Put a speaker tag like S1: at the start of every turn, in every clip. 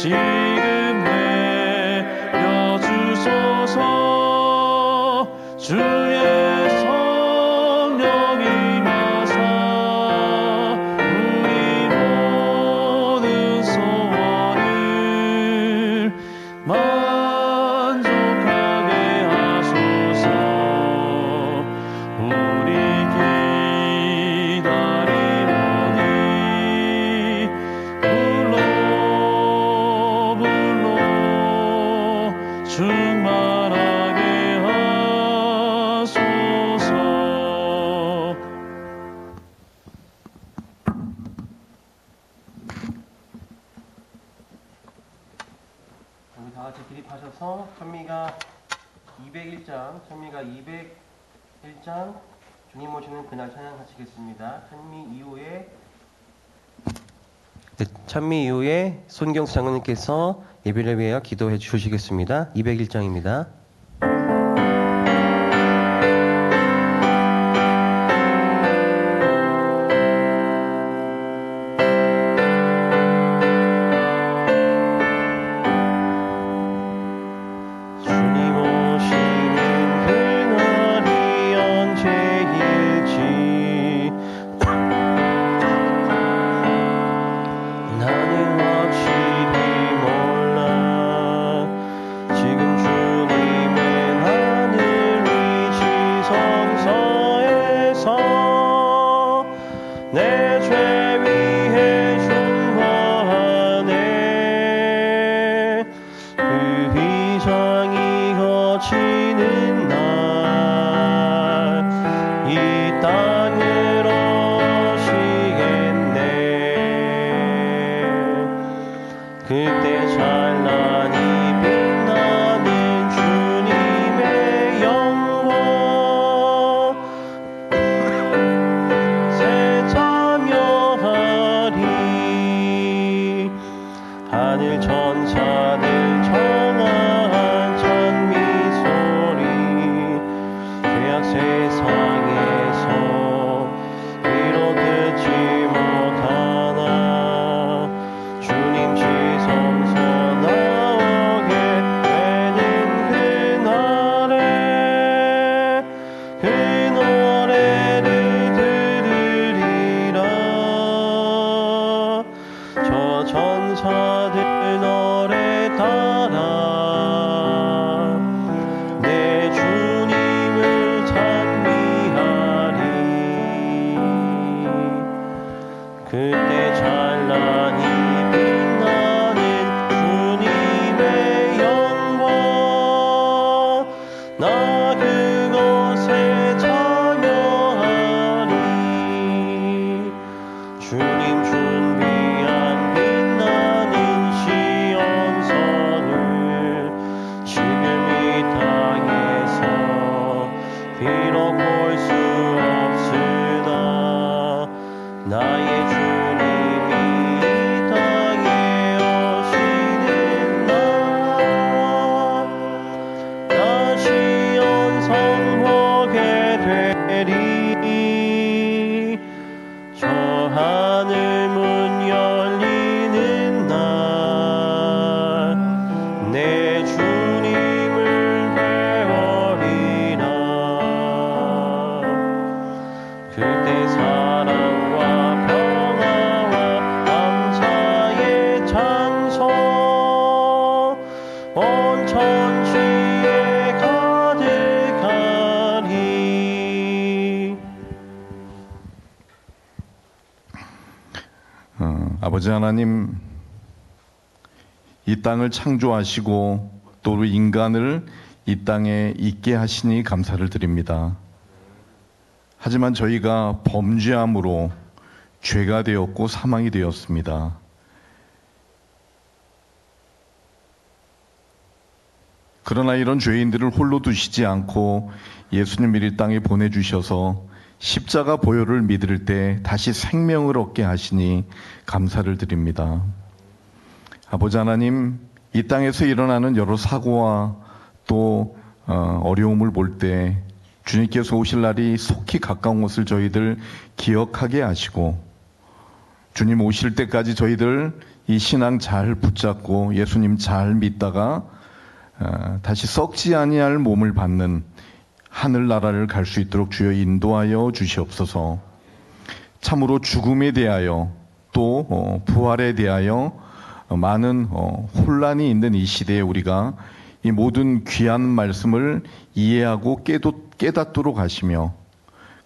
S1: 지금 내려주소서. 주의 성령 임하사 우리 모든 소원을 만족하게 하소서. 우리 기다리오니 불러 충만하게 하소서.
S2: 우리 다 같이 기립하셔서 찬미가 201장 주님 오시는 그날 찬양 하시겠습니다. 찬미 이후에 손경수 장로님께서 예배를 위하여 기도해 주시겠습니다. 201장입니다. 그때 찬란히 빛나는 주님의 영광 새 참여하리. 하늘 천사들 청한 찬미 소리 죄악 세상에서 이로 듣지 못하나 주님 지성소 나오게 되는 그날에 그 노래를 들으리라. 저 천사들 노래 따라 내 주님을 찬미하리. 그때 찬란히 빛나는 주님의 영광 나 그곳에 참여하리. 주님 준비한 빛나는 시온산을 지금 이 땅에서 비록 볼 수 없으나 나의 주님이 이 땅에 오시는 날 다시 온성 보게 되리. 저 하늘 문 열리는 날 내 주님을 배우리라. 그때 사랑과 평화와 감사의 찬송 온 천지에 가득하리.
S3: 아버지 하나님, 이 땅을 창조하시고 또 우리 인간을 이 땅에 있게 하시니 감사를 드립니다. 하지만 저희가 범죄함으로 죄가 되었고 사망이 되었습니다. 그러나 이런 죄인들을 홀로 두시지 않고 예수님을 이 땅에 보내주셔서 십자가 보혈을 믿을 때 다시 생명을 얻게 하시니 감사를 드립니다. 아버지 하나님, 이 땅에서 일어나는 여러 사고와 또 어려움을 볼 때 주님께서 오실 날이 속히 가까운 것을 저희들 기억하게 하시고 주님 오실 때까지 저희들 이 신앙 잘 붙잡고 예수님 잘 믿다가 다시 썩지 아니할 몸을 받는 하늘나라를 갈 수 있도록 주여 인도하여 주시옵소서. 참으로 죽음에 대하여 또 부활에 대하여 많은 혼란이 있는 이 시대에 우리가 이 모든 귀한 말씀을 이해하고 깨닫도록 하시며,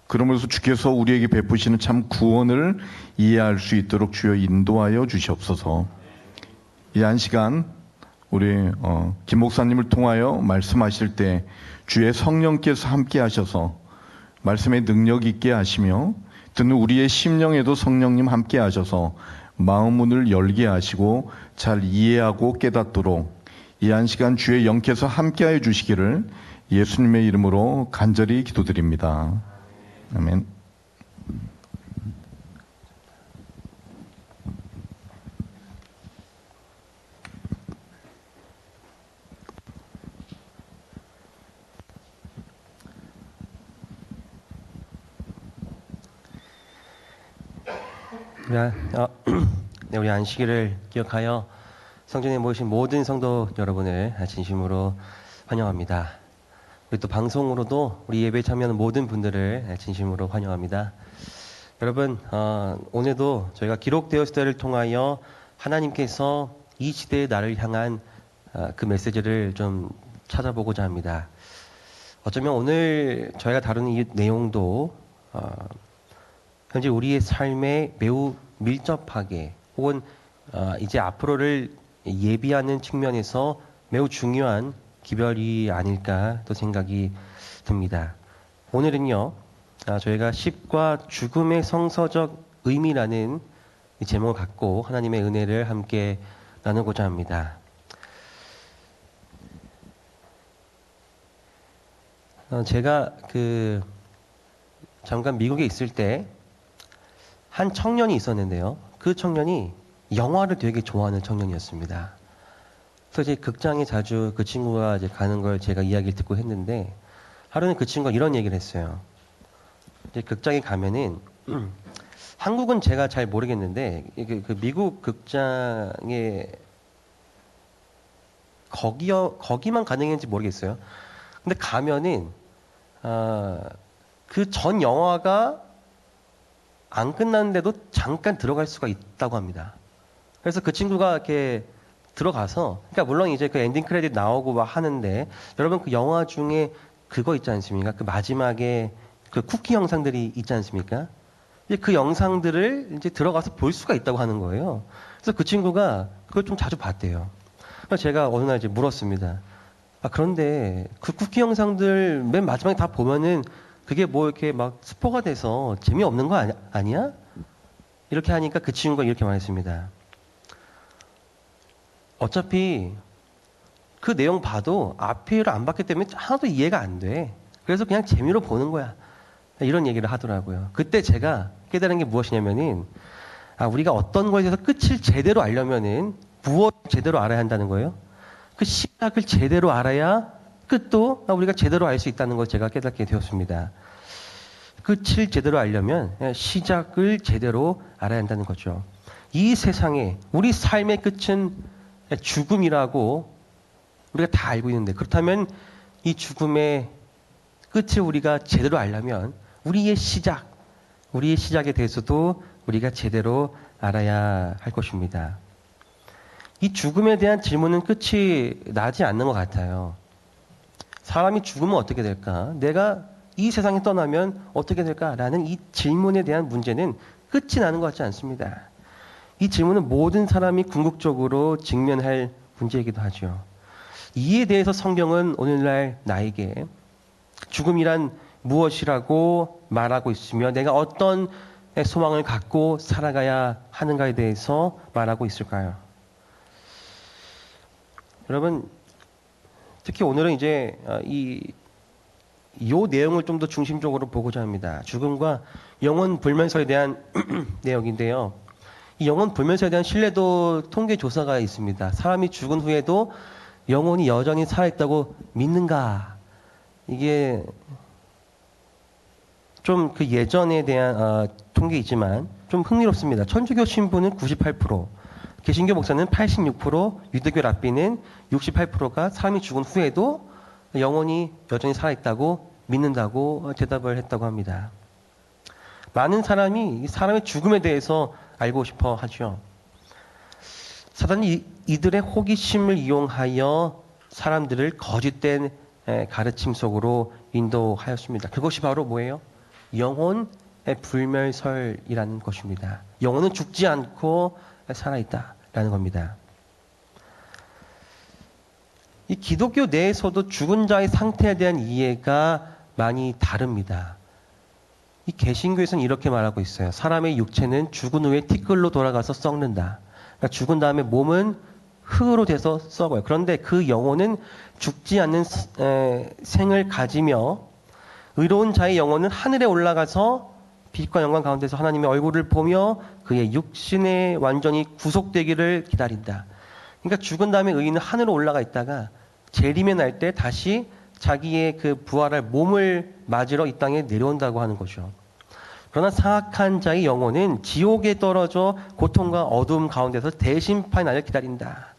S3: 그러면서 주께서 우리에게 베푸시는 참 구원을 이해할 수 있도록 주여 인도하여 주시옵소서. 이 한 시간 우리 김 목사님을 통하여 말씀하실 때 주의 성령께서 함께 하셔서 말씀의 능력 있게 하시며, 듣는 우리의 심령에도 성령님 함께 하셔서 마음 문을 열게 하시고 잘 이해하고 깨닫도록 이 한 시간 주의 영께서 함께하여 주시기를 예수님의 이름으로 간절히 기도드립니다. 아멘.
S2: 네, 우리 안식일을 기억하여 성전에 모이신 모든 성도 여러분을 진심으로 환영합니다. 우리 또 방송으로도 우리 예배에 참여하는 모든 분들을 진심으로 환영합니다. 여러분, 오늘도 저희가 기록되었을 때를 통하여 하나님께서 이 시대의 나를 향한 그 메시지를 좀 찾아보고자 합니다. 어쩌면 오늘 저희가 다루는 이 내용도 현재 우리의 삶에 매우 밀접하게 혹은 이제 앞으로를 예비하는 측면에서 매우 중요한 기별이 아닐까 또 생각이 듭니다. 오늘은요, 저희가 십과 죽음의 성서적 의미라는 이 제목을 갖고 하나님의 은혜를 함께 나누고자 합니다. 제가 잠깐 미국에 있을 때 한 청년이 있었는데요. 그 청년이 영화를 되게 좋아하는 청년이었습니다. 그래서 이제 극장에 자주 그 친구가 이제 가는 걸 제가 이야기를 듣고 했는데, 하루는 그 친구가 이런 얘기를 했어요. 이제 극장에 가면은 한국은 제가 잘 모르겠는데 그 미국 극장에 거기만 가능했는지 모르겠어요. 근데 가면은 그 전 영화가 안 끝났는데도 잠깐 들어갈 수가 있다고 합니다. 그래서 그 친구가 이렇게 들어가서, 그러니까 물론 이제 그 엔딩 크레딧 나오고 막 하는데, 여러분 그 영화 중에 그거 있지 않습니까? 그 마지막에 그 쿠키 영상들이 있지 않습니까? 이제 그 영상들을 이제 들어가서 볼 수가 있다고 하는 거예요. 그래서 그 친구가 그걸 좀 자주 봤대요. 그래서 제가 어느 날 이제 물었습니다. 그런데 그 쿠키 영상들 맨 마지막에 다 보면은 그게 뭐 이렇게 막 스포가 돼서 재미없는 거 아니야? 이렇게 하니까 그 친구가 이렇게 말했습니다. 어차피 그 내용 봐도 앞뒤를 안 봤기 때문에 하나도 이해가 안 돼. 그래서 그냥 재미로 보는 거야. 이런 얘기를 하더라고요. 그때 제가 깨달은 게 무엇이냐면은, 우리가 어떤 거에 대해서 끝을 제대로 알려면은 무엇을 제대로 알아야 한다는 거예요. 그 시작을 제대로 알아야 끝도 우리가 제대로 알 수 있다는 걸 제가 깨닫게 되었습니다. 끝을 제대로 알려면 시작을 제대로 알아야 한다는 거죠. 이 세상에 우리 삶의 끝은 죽음이라고 우리가 다 알고 있는데, 그렇다면 이 죽음의 끝을 우리가 제대로 알려면 우리의 시작에 대해서도 우리가 제대로 알아야 할 것입니다. 이 죽음에 대한 질문은 끝이 나지 않는 것 같아요. 사람이 죽으면 어떻게 될까? 내가 이 세상에 떠나면 어떻게 될까라는 이 질문에 대한 문제는 끝이 나는 것 같지 않습니다. 이 질문은 모든 사람이 궁극적으로 직면할 문제이기도 하죠. 이에 대해서 성경은 오늘날 나에게 죽음이란 무엇이라고 말하고 있으며 내가 어떤 소망을 갖고 살아가야 하는가에 대해서 말하고 있을까요? 여러분, 특히 오늘은 이제 이 내용을 좀 더 중심적으로 보고자 합니다. 죽음과 영혼 불면서에 대한 내용인데요. 이 영혼 불면서에 대한 신뢰도 통계 조사가 있습니다. 사람이 죽은 후에도 영혼이 여전히 살아있다고 믿는가? 이게 좀 그 예전에 대한 통계이지만 좀 흥미롭습니다. 천주교 신부는 98%, 개신교 목사는 86%, 유대교 랍비는 68%가 사람이 죽은 후에도 영혼이 여전히 살아있다고 믿는다고 대답을 했다고 합니다. 많은 사람이 사람의 죽음에 대해서 알고 싶어 하죠. 사단이 이들의 호기심을 이용하여 사람들을 거짓된 가르침 속으로 인도하였습니다. 그것이 바로 뭐예요? 영혼의 불멸설이라는 것입니다. 영혼은 죽지 않고 살아있다라는 겁니다. 이 기독교 내에서도 죽은 자의 상태에 대한 이해가 많이 다릅니다. 이 개신교에서는 이렇게 말하고 있어요. 사람의 육체는 죽은 후에 티끌로 돌아가서 썩는다. 그러니까 죽은 다음에 몸은 흙으로 돼서 썩어요. 그런데 그 영혼은 죽지 않는 생을 가지며 의로운 자의 영혼은 하늘에 올라가서 빛과 영광 가운데서 하나님의 얼굴을 보며 그의 육신에 완전히 구속되기를 기다린다. 그러니까 죽은 다음에 의인은 하늘로 올라가 있다가 재림의 날 때 다시 자기의 그 부활할 몸을 맞으러 이 땅에 내려온다고 하는 거죠. 그러나 사악한 자의 영혼은 지옥에 떨어져 고통과 어두움 가운데서 대심판의 날을 기다린다.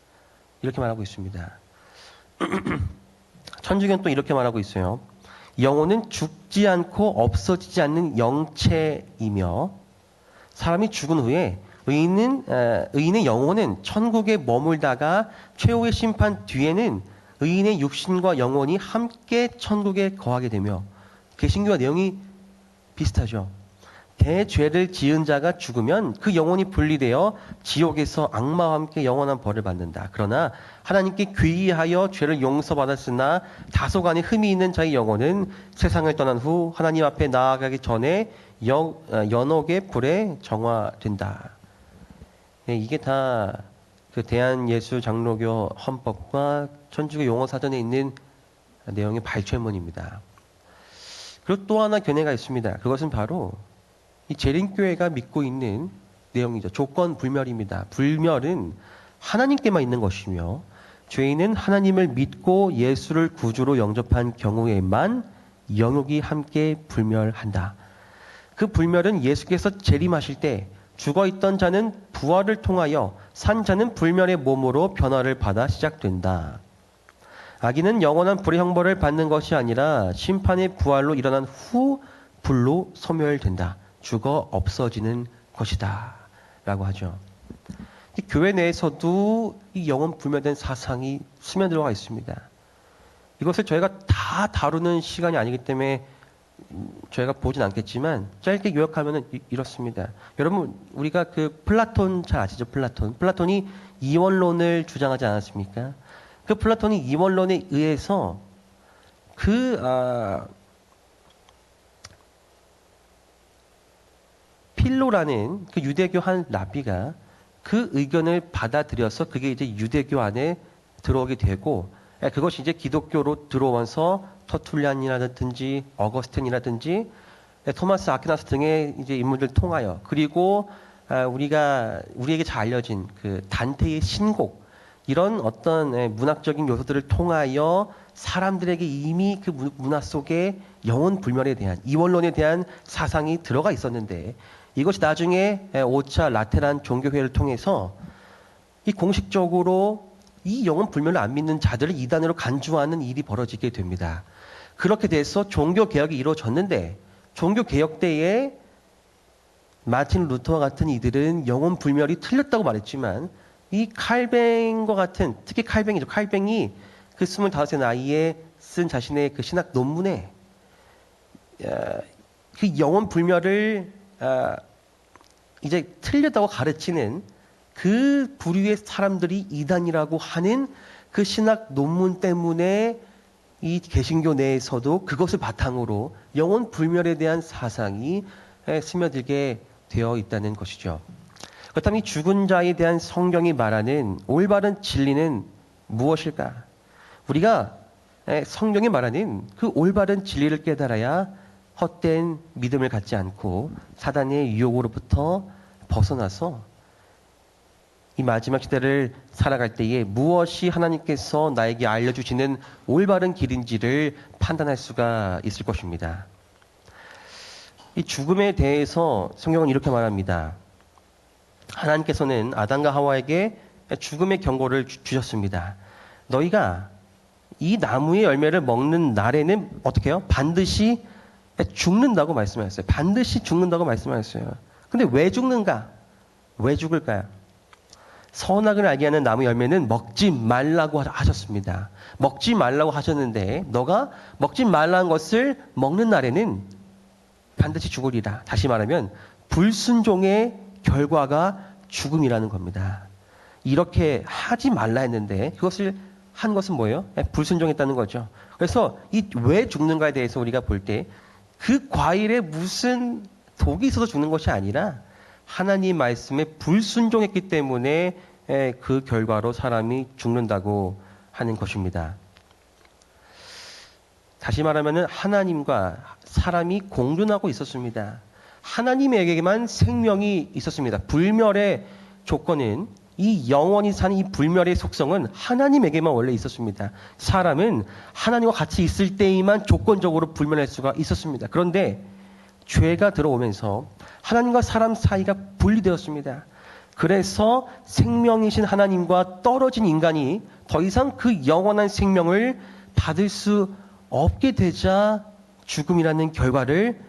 S2: 이렇게 말하고 있습니다. 천주교는 또 이렇게 말하고 있어요. 영혼은 죽지 않고 없어지지 않는 영체이며 사람이 죽은 후에 의인의 영혼은 천국에 머물다가 최후의 심판 뒤에는 의인의 육신과 영혼이 함께 천국에 거하게 되며 개신교와 내용이 비슷하죠. 대죄를 지은 자가 죽으면 그 영혼이 분리되어 지옥에서 악마와 함께 영원한 벌을 받는다. 그러나 하나님께 귀의하여 죄를 용서받았으나 다소간에 흠이 있는 자의 영혼은 세상을 떠난 후 하나님 앞에 나아가기 전에 연옥의 불에 정화된다. 네, 이게 다 그 대한예수장로교 헌법과 천주교 용어사전에 있는 내용의 발췌문입니다. 그리고 또 하나 견해가 있습니다. 그것은 바로 이 재림교회가 믿고 있는 내용이죠. 조건 불멸입니다. 불멸은 하나님께만 있는 것이며 죄인은 하나님을 믿고 예수를 구주로 영접한 경우에만 영육이 함께 불멸한다. 그 불멸은 예수께서 재림하실 때 죽어있던 자는 부활을 통하여 산 자는 불멸의 몸으로 변화를 받아 시작된다. 악인은 영원한 불의 형벌을 받는 것이 아니라 심판의 부활로 일어난 후 불로 소멸된다. 죽어 없어지는 것이다. 라고 하죠. 이 교회 내에서도 이 영원 불멸된 사상이 스며들어가 있습니다. 이것을 저희가 다 다루는 시간이 아니기 때문에 저희가 보진 않겠지만 짧게 요약하면 이렇습니다. 여러분 우리가 그 플라톤 잘 아시죠? 플라톤이 이원론을 주장하지 않았습니까? 그 플라톤이 이원론에 의해서 필로라는 그 유대교 한 랍비가 그 의견을 받아들여서 그게 이제 유대교 안에 들어오게 되고 그것이 이제 기독교로 들어와서 터툴리안이라든지 어거스틴이라든지 토마스 아퀴나스 등의 이제 인물들 통하여 그리고 우리에게 잘 알려진 그 단테의 신곡 이런 어떤 문학적인 요소들을 통하여 사람들에게 이미 그 문화 속에 영혼 불멸에 대한 이원론에 대한 사상이 들어가 있었는데 이것이 나중에 5차 라테란 종교회의를 통해서 이 공식적으로 이 영혼 불멸을 안 믿는 자들을 이단으로 간주하는 일이 벌어지게 됩니다. 그렇게 돼서 종교 개혁이 이루어졌는데 종교 개혁 때에 마틴 루터와 같은 이들은 영혼 불멸이 틀렸다고 말했지만 이 칼뱅과 같은 특히 칼뱅이죠. 칼뱅이 그 25세 나이에 쓴 자신의 그 신학 논문에 그 영혼 불멸을 이제 틀렸다고 가르치는 그 부류의 사람들이 이단이라고 하는 그 신학 논문 때문에 이 개신교 내에서도 그것을 바탕으로 영혼 불멸에 대한 사상이 스며들게 되어 있다는 것이죠. 그렇다면 이 죽은 자에 대한 성경이 말하는 올바른 진리는 무엇일까? 우리가 성경이 말하는 그 올바른 진리를 깨달아야 헛된 믿음을 갖지 않고 사단의 유혹으로부터 벗어나서 이 마지막 시대를 살아갈 때에 무엇이 하나님께서 나에게 알려주시는 올바른 길인지를 판단할 수가 있을 것입니다. 이 죽음에 대해서 성경은 이렇게 말합니다. 하나님께서는 아담과 하와에게 죽음의 경고를 주셨습니다. 너희가 이 나무의 열매를 먹는 날에는 어떻게 해요? 반드시 죽는다고 말씀하셨어요. 반드시 죽는다고 말씀하셨어요. 근데 왜 죽는가? 왜 죽을까요? 선악을 알게 하는 나무 열매는 먹지 말라고 하셨습니다. 먹지 말라고 하셨는데 너가 먹지 말라는 것을 먹는 날에는 반드시 죽으리라. 다시 말하면 불순종의 결과가 죽음이라는 겁니다. 이렇게 하지 말라 했는데 그것을 한 것은 뭐예요? 불순종했다는 거죠. 그래서 이 왜 죽는가에 대해서 우리가 볼 때 그 과일에 무슨 독이 있어서 죽는 것이 아니라 하나님 말씀에 불순종했기 때문에 그 결과로 사람이 죽는다고 하는 것입니다. 다시 말하면 하나님과 사람이 공존하고 있었습니다. 하나님에게만 생명이 있었습니다. 불멸의 조건은 이 영원히 사는 이 불멸의 속성은 하나님에게만 원래 있었습니다. 사람은 하나님과 같이 있을 때에만 조건적으로 불멸할 수가 있었습니다. 그런데 죄가 들어오면서 하나님과 사람 사이가 분리되었습니다. 그래서 생명이신 하나님과 떨어진 인간이 더 이상 그 영원한 생명을 받을 수 없게 되자 죽음이라는 결과를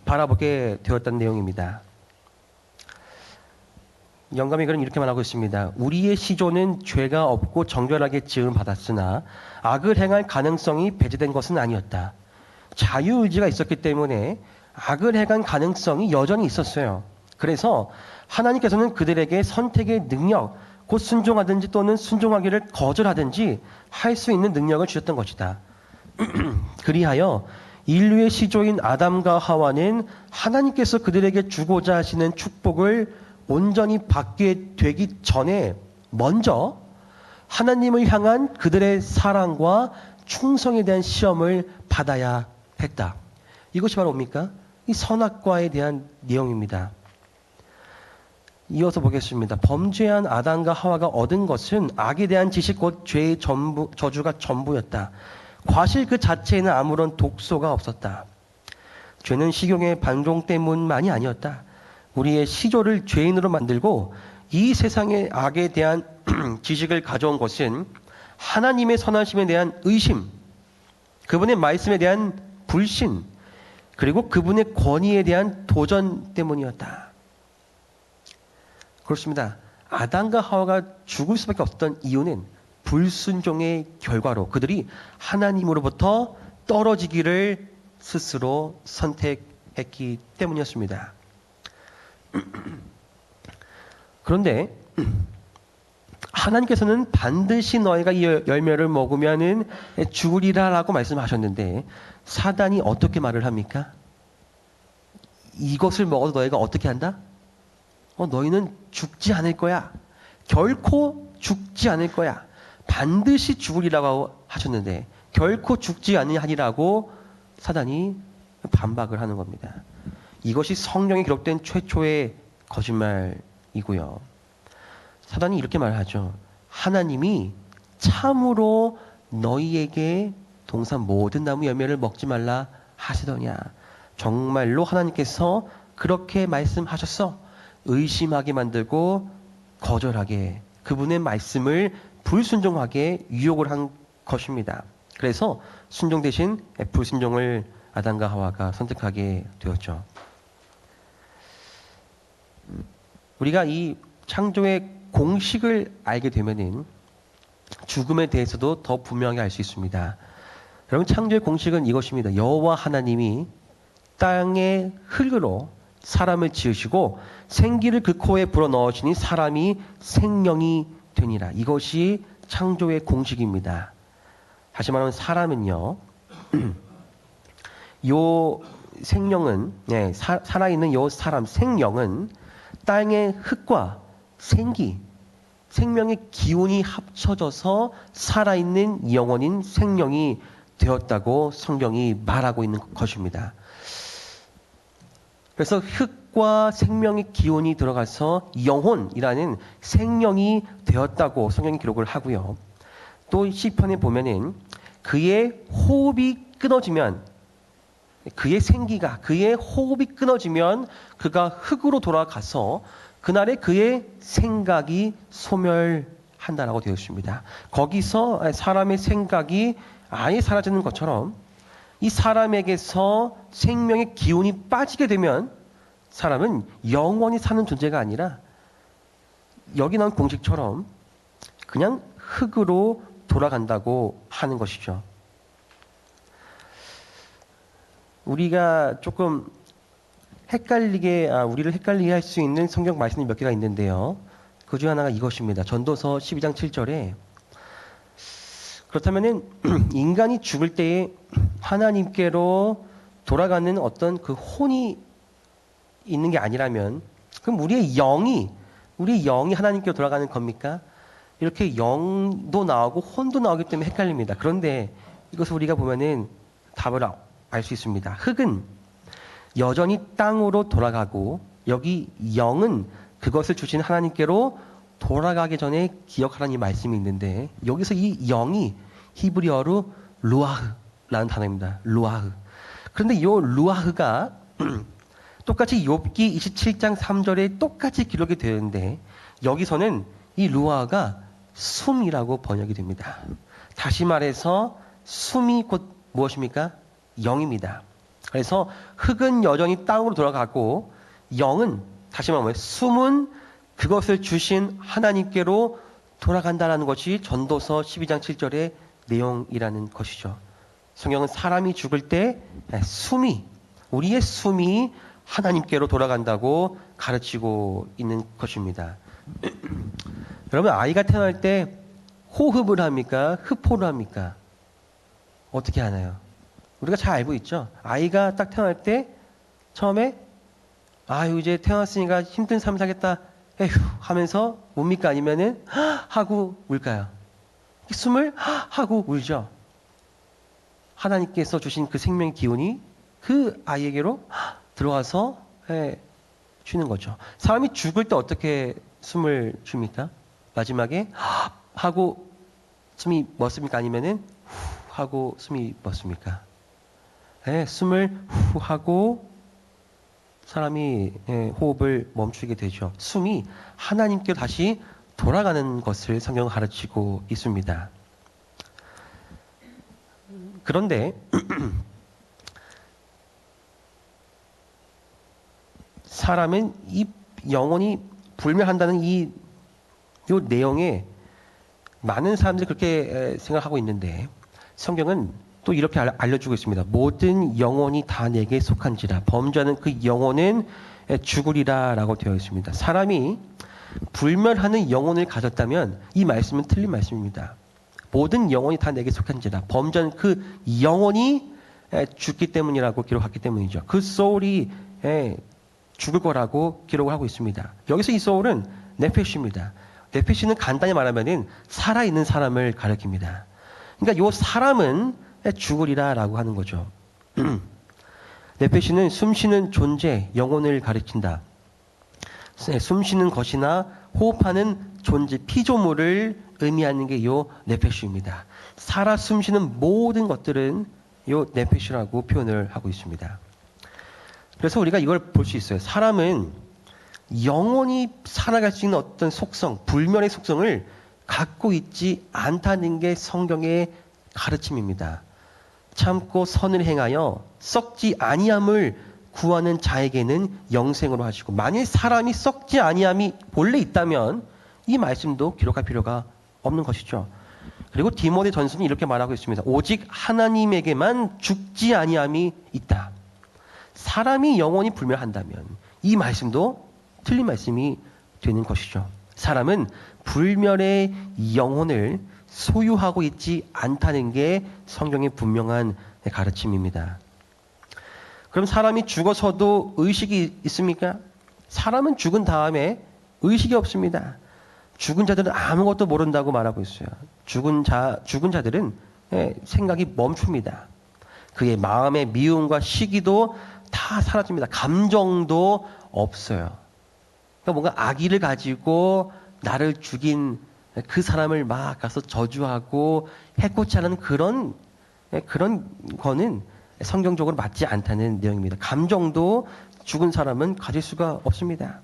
S2: 바라보게 되었다는 내용입니다. 영감이 글은 이렇게 말하고 있습니다. 우리의 시조는 죄가 없고 정결하게 지음 받았으나 악을 행할 가능성이 배제된 것은 아니었다. 자유의지가 있었기 때문에 악을 행할 가능성이 여전히 있었어요. 그래서 하나님께서는 그들에게 선택의 능력, 곧 순종하든지 또는 순종하기를 거절하든지 할 수 있는 능력을 주셨던 것이다. 그리하여 인류의 시조인 아담과 하와는 하나님께서 그들에게 주고자 하시는 축복을 온전히 받게 되기 전에 먼저 하나님을 향한 그들의 사랑과 충성에 대한 시험을 받아야 했다. 이것이 바로 뭡니까? 이 선악과에 대한 내용입니다. 이어서 보겠습니다. 범죄한 아담과 하와가 얻은 것은 악에 대한 지식 곧 죄의 저주가 전부였다. 과실 그 자체에는 아무런 독소가 없었다. 죄는 식용의 반종 때문만이 아니었다. 우리의 시조를 죄인으로 만들고 이 세상의 악에 대한 지식을 가져온 것은 하나님의 선하심에 대한 의심, 그분의 말씀에 대한 불신, 그리고 그분의 권위에 대한 도전 때문이었다. 그렇습니다. 아담과 하와가 죽을 수밖에 없었던 이유는 불순종의 결과로 그들이 하나님으로부터 떨어지기를 스스로 선택했기 때문이었습니다. 그런데 하나님께서는 반드시 너희가 이 열매를 먹으면은 죽으리라라고 말씀하셨는데 사단이 어떻게 말을 합니까? 이것을 먹어도 너희가 어떻게 한다? 너희는 죽지 않을 거야. 결코 죽지 않을 거야. 반드시 죽으리라고 하셨는데 결코 죽지 아니하리라고 사단이 반박을 하는 겁니다. 이것이 성경에 기록된 최초의 거짓말이고요. 사단이 이렇게 말하죠. 하나님이 참으로 너희에게 동산 모든 나무 열매를 먹지 말라 하시더냐. 정말로 하나님께서 그렇게 말씀하셨어. 의심하게 만들고 거절하게 그분의 말씀을 불순종하게 유혹을 한 것입니다. 그래서 순종 대신 불순종을 아담과 하와가 선택하게 되었죠. 우리가 이 창조의 공식을 알게 되면은 죽음에 대해서도 더 분명히 알 수 있습니다. 여러분, 창조의 공식은 이것입니다. 여호와 하나님이 땅의 흙으로 사람을 지으시고 생기를 그 코에 불어넣으시니 사람이 생명이 되니라. 이것이 창조의 공식입니다. 다시 말하면 사람은요, 요 생명은, 살아있는 요 사람, 생명은 땅의 흙과 생명의 기운이 합쳐져서 살아있는 영혼인 생명이 되었다고 성경이 말하고 있는 것입니다. 그래서 흙과 생명의 기운이 들어가서 영혼이라는 생명이 되었다고 성경이 기록을 하고요. 또 시편에 보면은 그의 호흡이 끊어지면 그의 생기가, 그의 호흡이 끊어지면 그가 흙으로 돌아가서 그날에 그의 생각이 소멸한다라고 되어 있습니다. 거기서 사람의 생각이 아예 사라지는 것처럼 이 사람에게서 생명의 기운이 빠지게 되면 사람은 영원히 사는 존재가 아니라 여기 나온 공식처럼 그냥 흙으로 돌아간다고 하는 것이죠. 우리가 조금 우리를 헷갈리게 할 수 있는 성경 말씀이 몇 개가 있는데요. 그 중 하나가 이것입니다. 전도서 12장 7절에 그렇다면은 인간이 죽을 때에 하나님께로 돌아가는 어떤 그 혼이 있는 게 아니라면 그럼 우리의 영이 하나님께로 돌아가는 겁니까? 이렇게 영도 나오고 혼도 나오기 때문에 헷갈립니다. 그런데 이것을 우리가 보면은 답을 알 수 있습니다. 흙은 여전히 땅으로 돌아가고 여기 영은 그것을 주신 하나님께로 돌아가기 전에 기억하라는 이 말씀이 있는데 여기서 이 영이 히브리어로 루아흐라는 단어입니다. 루아흐. 그런데 이 루아흐가 똑같이 욥기 27장 3절에 똑같이 기록이 되는데 여기서는 이 루아흐가 숨이라고 번역이 됩니다. 다시 말해서 숨이 곧 무엇입니까? 영입니다. 그래서 흙은 여전히 땅으로 돌아가고 영은 다시 말하면 숨은 그것을 주신 하나님께로 돌아간다는 것이 전도서 12장 7절의 내용이라는 것이죠. 성경은 사람이 죽을 때 우리의 숨이 하나님께로 돌아간다고 가르치고 있는 것입니다. 여러분 아이가 태어날 때 호흡을 합니까? 흡호를 합니까? 어떻게 하나요? 우리가 잘 알고 있죠. 아이가 딱 태어날 때 처음에 이제 태어났으니까 힘든 삶을 살겠다 에휴 하면서 웁니까? 아니면은 하고 울까요? 숨을 하고 울죠. 하나님께서 주신 그 생명의 기운이 그 아이에게로 들어와서 쉬는 거죠. 사람이 죽을 때 어떻게 숨을 줍니까? 마지막에 하고 숨이 멎습니까? 아니면은 후 하고 숨이 멎습니까? 숨을 후 하고 사람이 호흡을 멈추게 되죠. 숨이 하나님께 다시 돌아가는 것을 성경은 가르치고 있습니다. 그런데 사람은 이 영혼이 불멸한다는 이 내용에 많은 사람들이 그렇게 생각하고 있는데 성경은 또 이렇게 알려주고 있습니다. 모든 영혼이 다 내게 속한지라 범죄하는 그 영혼은 죽으리라 라고 되어 있습니다. 사람이 불멸하는 영혼을 가졌다면 이 말씀은 틀린 말씀입니다. 모든 영혼이 다 내게 속한지라 범죄하는 그 영혼이 죽기 때문이라고 기록했기 때문이죠. 그 소울이 죽을 거라고 기록을 하고 있습니다. 여기서 이 소울은 네페시입니다. 네페시는 간단히 말하면 살아있는 사람을 가리킵니다. 그러니까 이 사람은 죽으리라 라고 하는 거죠. 네페시는 숨쉬는 존재, 영혼을 가리킨다. 숨쉬는 것이나 호흡하는 존재, 피조물을 의미하는 게 이 네페시입니다. 살아 숨쉬는 모든 것들은 이 네페시라고 표현을 하고 있습니다. 그래서 우리가 이걸 볼 수 있어요. 사람은 영원히 살아갈 수 있는 어떤 속성, 불멸의 속성을 갖고 있지 않다는 게 성경의 가르침입니다. 참고 선을 행하여 썩지 아니함을 구하는 자에게는 영생으로 하시고 만일 사람이 썩지 아니함이 본래 있다면 이 말씀도 기록할 필요가 없는 것이죠. 그리고 디모데 전서는 이렇게 말하고 있습니다. 오직 하나님에게만 죽지 아니함이 있다. 사람이 영원히 불멸한다면 이 말씀도 틀린 말씀이 되는 것이죠. 사람은 불멸의 영혼을 소유하고 있지 않다는 게 성경의 분명한 가르침입니다. 그럼 사람이 죽어서도 의식이 있습니까? 사람은 죽은 다음에 의식이 없습니다. 죽은 자들은 아무것도 모른다고 말하고 있어요. 죽은 자들은 생각이 멈춥니다. 그의 마음의 미움과 시기도 다 사라집니다. 감정도 없어요. 그러니까 뭔가 악의를 가지고 나를 죽인 그 사람을 막 가서 저주하고 해코지 하는 그런 거는 성경적으로 맞지 않다는 내용입니다. 감정도 죽은 사람은 가질 수가 없습니다.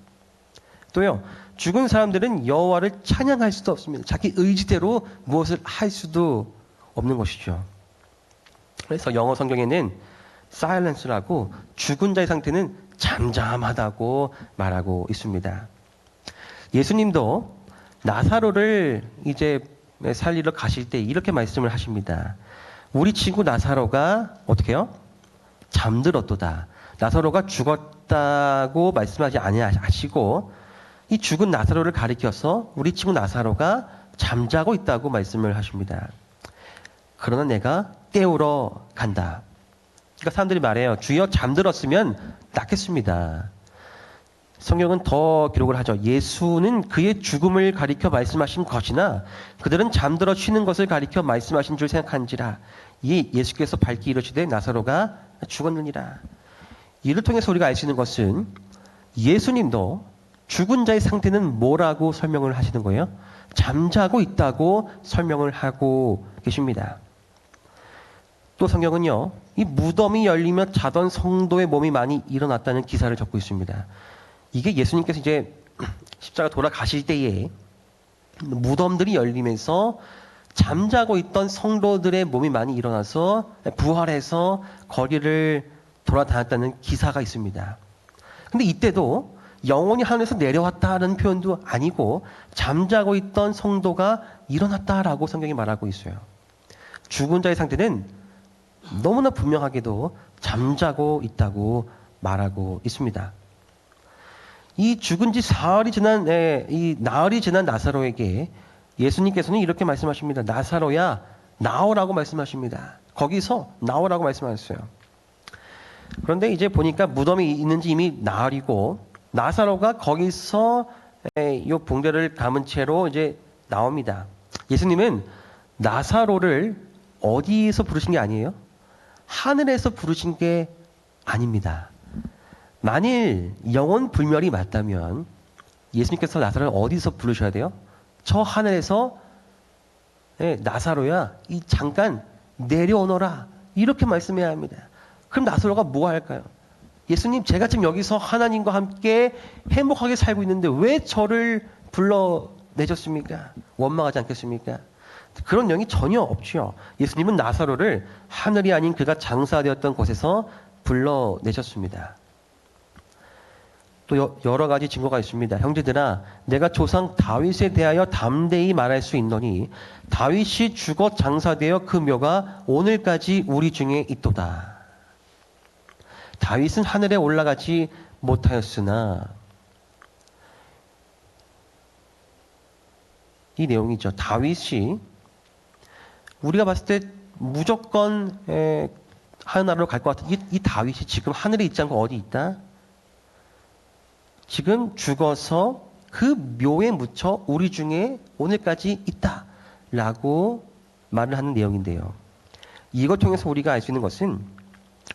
S2: 또요, 죽은 사람들은 여호와를 찬양할 수도 없습니다. 자기 의지대로 무엇을 할 수도 없는 것이죠. 그래서 영어 성경에는 silence라고 죽은 자의 상태는 잠잠하다고 말하고 있습니다. 예수님도 나사로를 이제 살리러 가실 때 이렇게 말씀을 하십니다. 우리 친구 나사로가 어떻게 해요? 잠들었도다. 나사로가 죽었다고 말씀하지 아니하시고 이 죽은 나사로를 가리켜서 우리 친구 나사로가 잠자고 있다고 말씀을 하십니다. 그러나 내가 깨우러 간다. 그러니까 사람들이 말해요. 주여 잠들었으면 낫겠습니다. 성경은 더 기록을 하죠. 예수는 그의 죽음을 가리켜 말씀하신 것이나 그들은 잠들어 쉬는 것을 가리켜 말씀하신 줄 생각한지라. 이 예수께서 밝히 이르시되 나사로가 죽었느니라. 이를 통해서 우리가 알 수 있는 것은 예수님도 죽은 자의 상태는 뭐라고 설명을 하시는 거예요? 잠자고 있다고 설명을 하고 계십니다. 또 성경은요, 이 무덤이 열리며 자던 성도의 몸이 많이 일어났다는 기사를 적고 있습니다. 이게 예수님께서 이제 십자가 돌아가실 때에 무덤들이 열리면서 잠자고 있던 성도들의 몸이 많이 일어나서 부활해서 거리를 돌아다녔다는 기사가 있습니다. 근데 이때도 영혼이 하늘에서 내려왔다는 표현도 아니고 잠자고 있던 성도가 일어났다라고 성경이 말하고 있어요. 죽은 자의 상태는 너무나 분명하게도 잠자고 있다고 말하고 있습니다. 이 죽은 지 사흘이 지난 이 나흘이 지난 나사로에게 예수님께서는 이렇게 말씀하십니다. 나사로야 나오라고 말씀하십니다. 거기서 나오라고 말씀하셨어요. 그런데 이제 보니까 무덤이 있는지 이미 나흘이고 나사로가 거기서 이 붕대를 감은 채로 이제 나옵니다. 예수님은 나사로를 어디에서 부르신 게 아니에요? 하늘에서 부르신 게 아닙니다. 만일 영혼 불멸이 맞다면 예수님께서 나사로를 어디서 부르셔야 돼요? 저 하늘에서 나사로야 이 잠깐 내려오너라 이렇게 말씀해야 합니다. 그럼 나사로가 뭐 할까요? 예수님 제가 지금 여기서 하나님과 함께 행복하게 살고 있는데 왜 저를 불러내셨습니까? 원망하지 않겠습니까? 그런 내용이 전혀 없죠. 예수님은 나사로를 하늘이 아닌 그가 장사되었던 곳에서 불러내셨습니다. 또 여러 가지 증거가 있습니다. 형제들아, 내가 조상 다윗에 대하여 담대히 말할 수 있노니 다윗이 죽어 장사되어 그 묘가 오늘까지 우리 중에 있도다. 다윗은 하늘에 올라가지 못하였으나 이 내용이죠. 다윗이 우리가 봤을 때 무조건 하늘나라로 갈 것 같은 이 다윗이 지금 하늘에 있지 않고 어디 있다? 지금 죽어서 그 묘에 묻혀 우리 중에 오늘까지 있다 라고 말을 하는 내용인데요. 이걸 통해서 우리가 알 수 있는 것은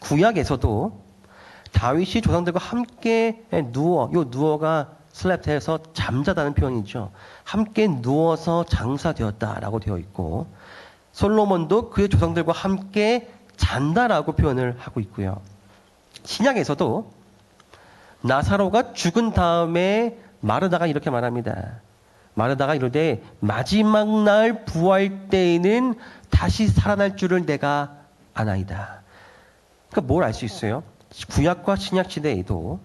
S2: 구약에서도 다윗이 조상들과 함께 누워가 슬랩트에서 잠자다는 표현이죠. 함께 누워서 장사되었다라고 되어 있고 솔로몬도 그의 조상들과 함께 잔다라고 표현을 하고 있고요. 신약에서도 나사로가 죽은 다음에 마르다가 이렇게 말합니다. 마르다가 이르되 마지막 날 부활 때에는 다시 살아날 줄을 내가 아나이다. 그러니까 뭘 알 수 있어요? 구약과 신약 시대에도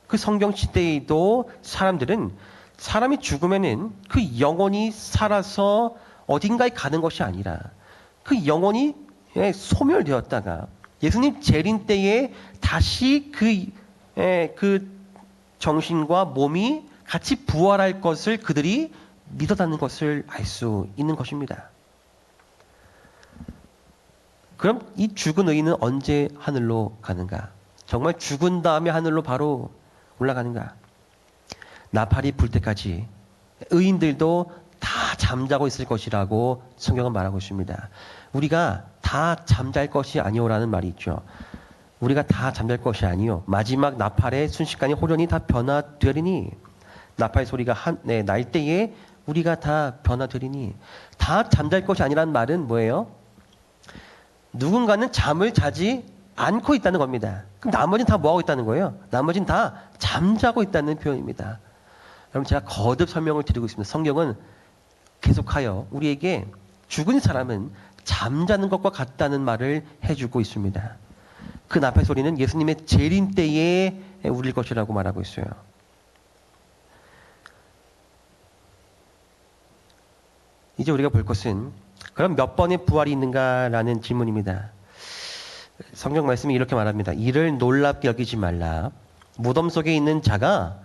S2: 그 성경 시대에도 사람들은 사람이 죽으면은 그 영혼이 살아서 어딘가에 가는 것이 아니라 그 영혼이 소멸되었다가 예수님 재림 때에 다시 그 정신과 몸이 같이 부활할 것을 그들이 믿어다는 것을 알 수 있는 것입니다. 그럼 이 죽은 의인은 언제 하늘로 가는가? 정말 죽은 다음에 하늘로 바로 올라가는가? 나팔이 불 때까지 의인들도 다 잠자고 있을 것이라고 성경은 말하고 있습니다. 우리가 다 잠잘 것이 아니오라는 말이 있죠. 우리가 다 잠잘 것이 아니요. 마지막 나팔의 순식간에 호련히 다 변화되리니 나팔 소리가 날 때에 우리가 다 변화되리니 다 잠잘 것이 아니라는 말은 뭐예요? 누군가는 잠을 자지 안고 있다는 겁니다. 그럼 나머지는 다 뭐하고 있다는 거예요? 나머지는 다 잠자고 있다는 표현입니다. 여러분 제가 거듭 설명을 드리고 있습니다. 성경은 계속하여 우리에게 죽은 사람은 잠자는 것과 같다는 말을 해주고 있습니다. 그 나팔 소리는 예수님의 재림 때에 울릴 것이라고 말하고 있어요. 이제 우리가 볼 것은 그럼 몇 번의 부활이 있는가라는 질문입니다. 성경 말씀이 이렇게 말합니다. 이를 놀랍게 여기지 말라. 무덤 속에 있는 자가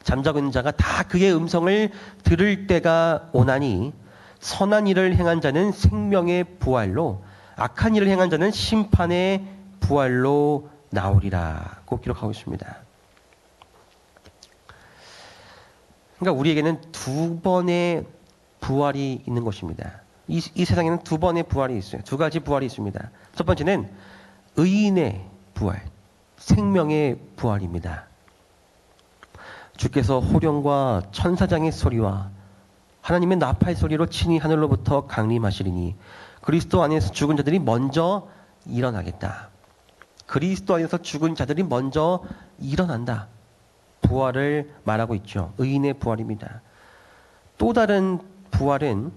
S2: 잠자고 있는 자가 다 그의 음성을 들을 때가 오나니 선한 일을 행한 자는 생명의 부활로 악한 일을 행한 자는 심판의 부활로 나오리라고 기록하고 있습니다. 그러니까 우리에게는 두 번의 부활이 있는 것입니다. 이 세상에는 두 번의 부활이 있어요. 두 가지 부활이 있습니다. 첫 번째는 의인의 부활, 생명의 부활입니다. 주께서 호령과 천사장의 소리와 하나님의 나팔 소리로 친히 하늘로부터 강림하시리니 그리스도 안에서 죽은 자들이 먼저 일어나겠다. 그리스도 안에서 죽은 자들이 먼저 일어난다. 부활을 말하고 있죠. 의인의 부활입니다. 또 다른 부활은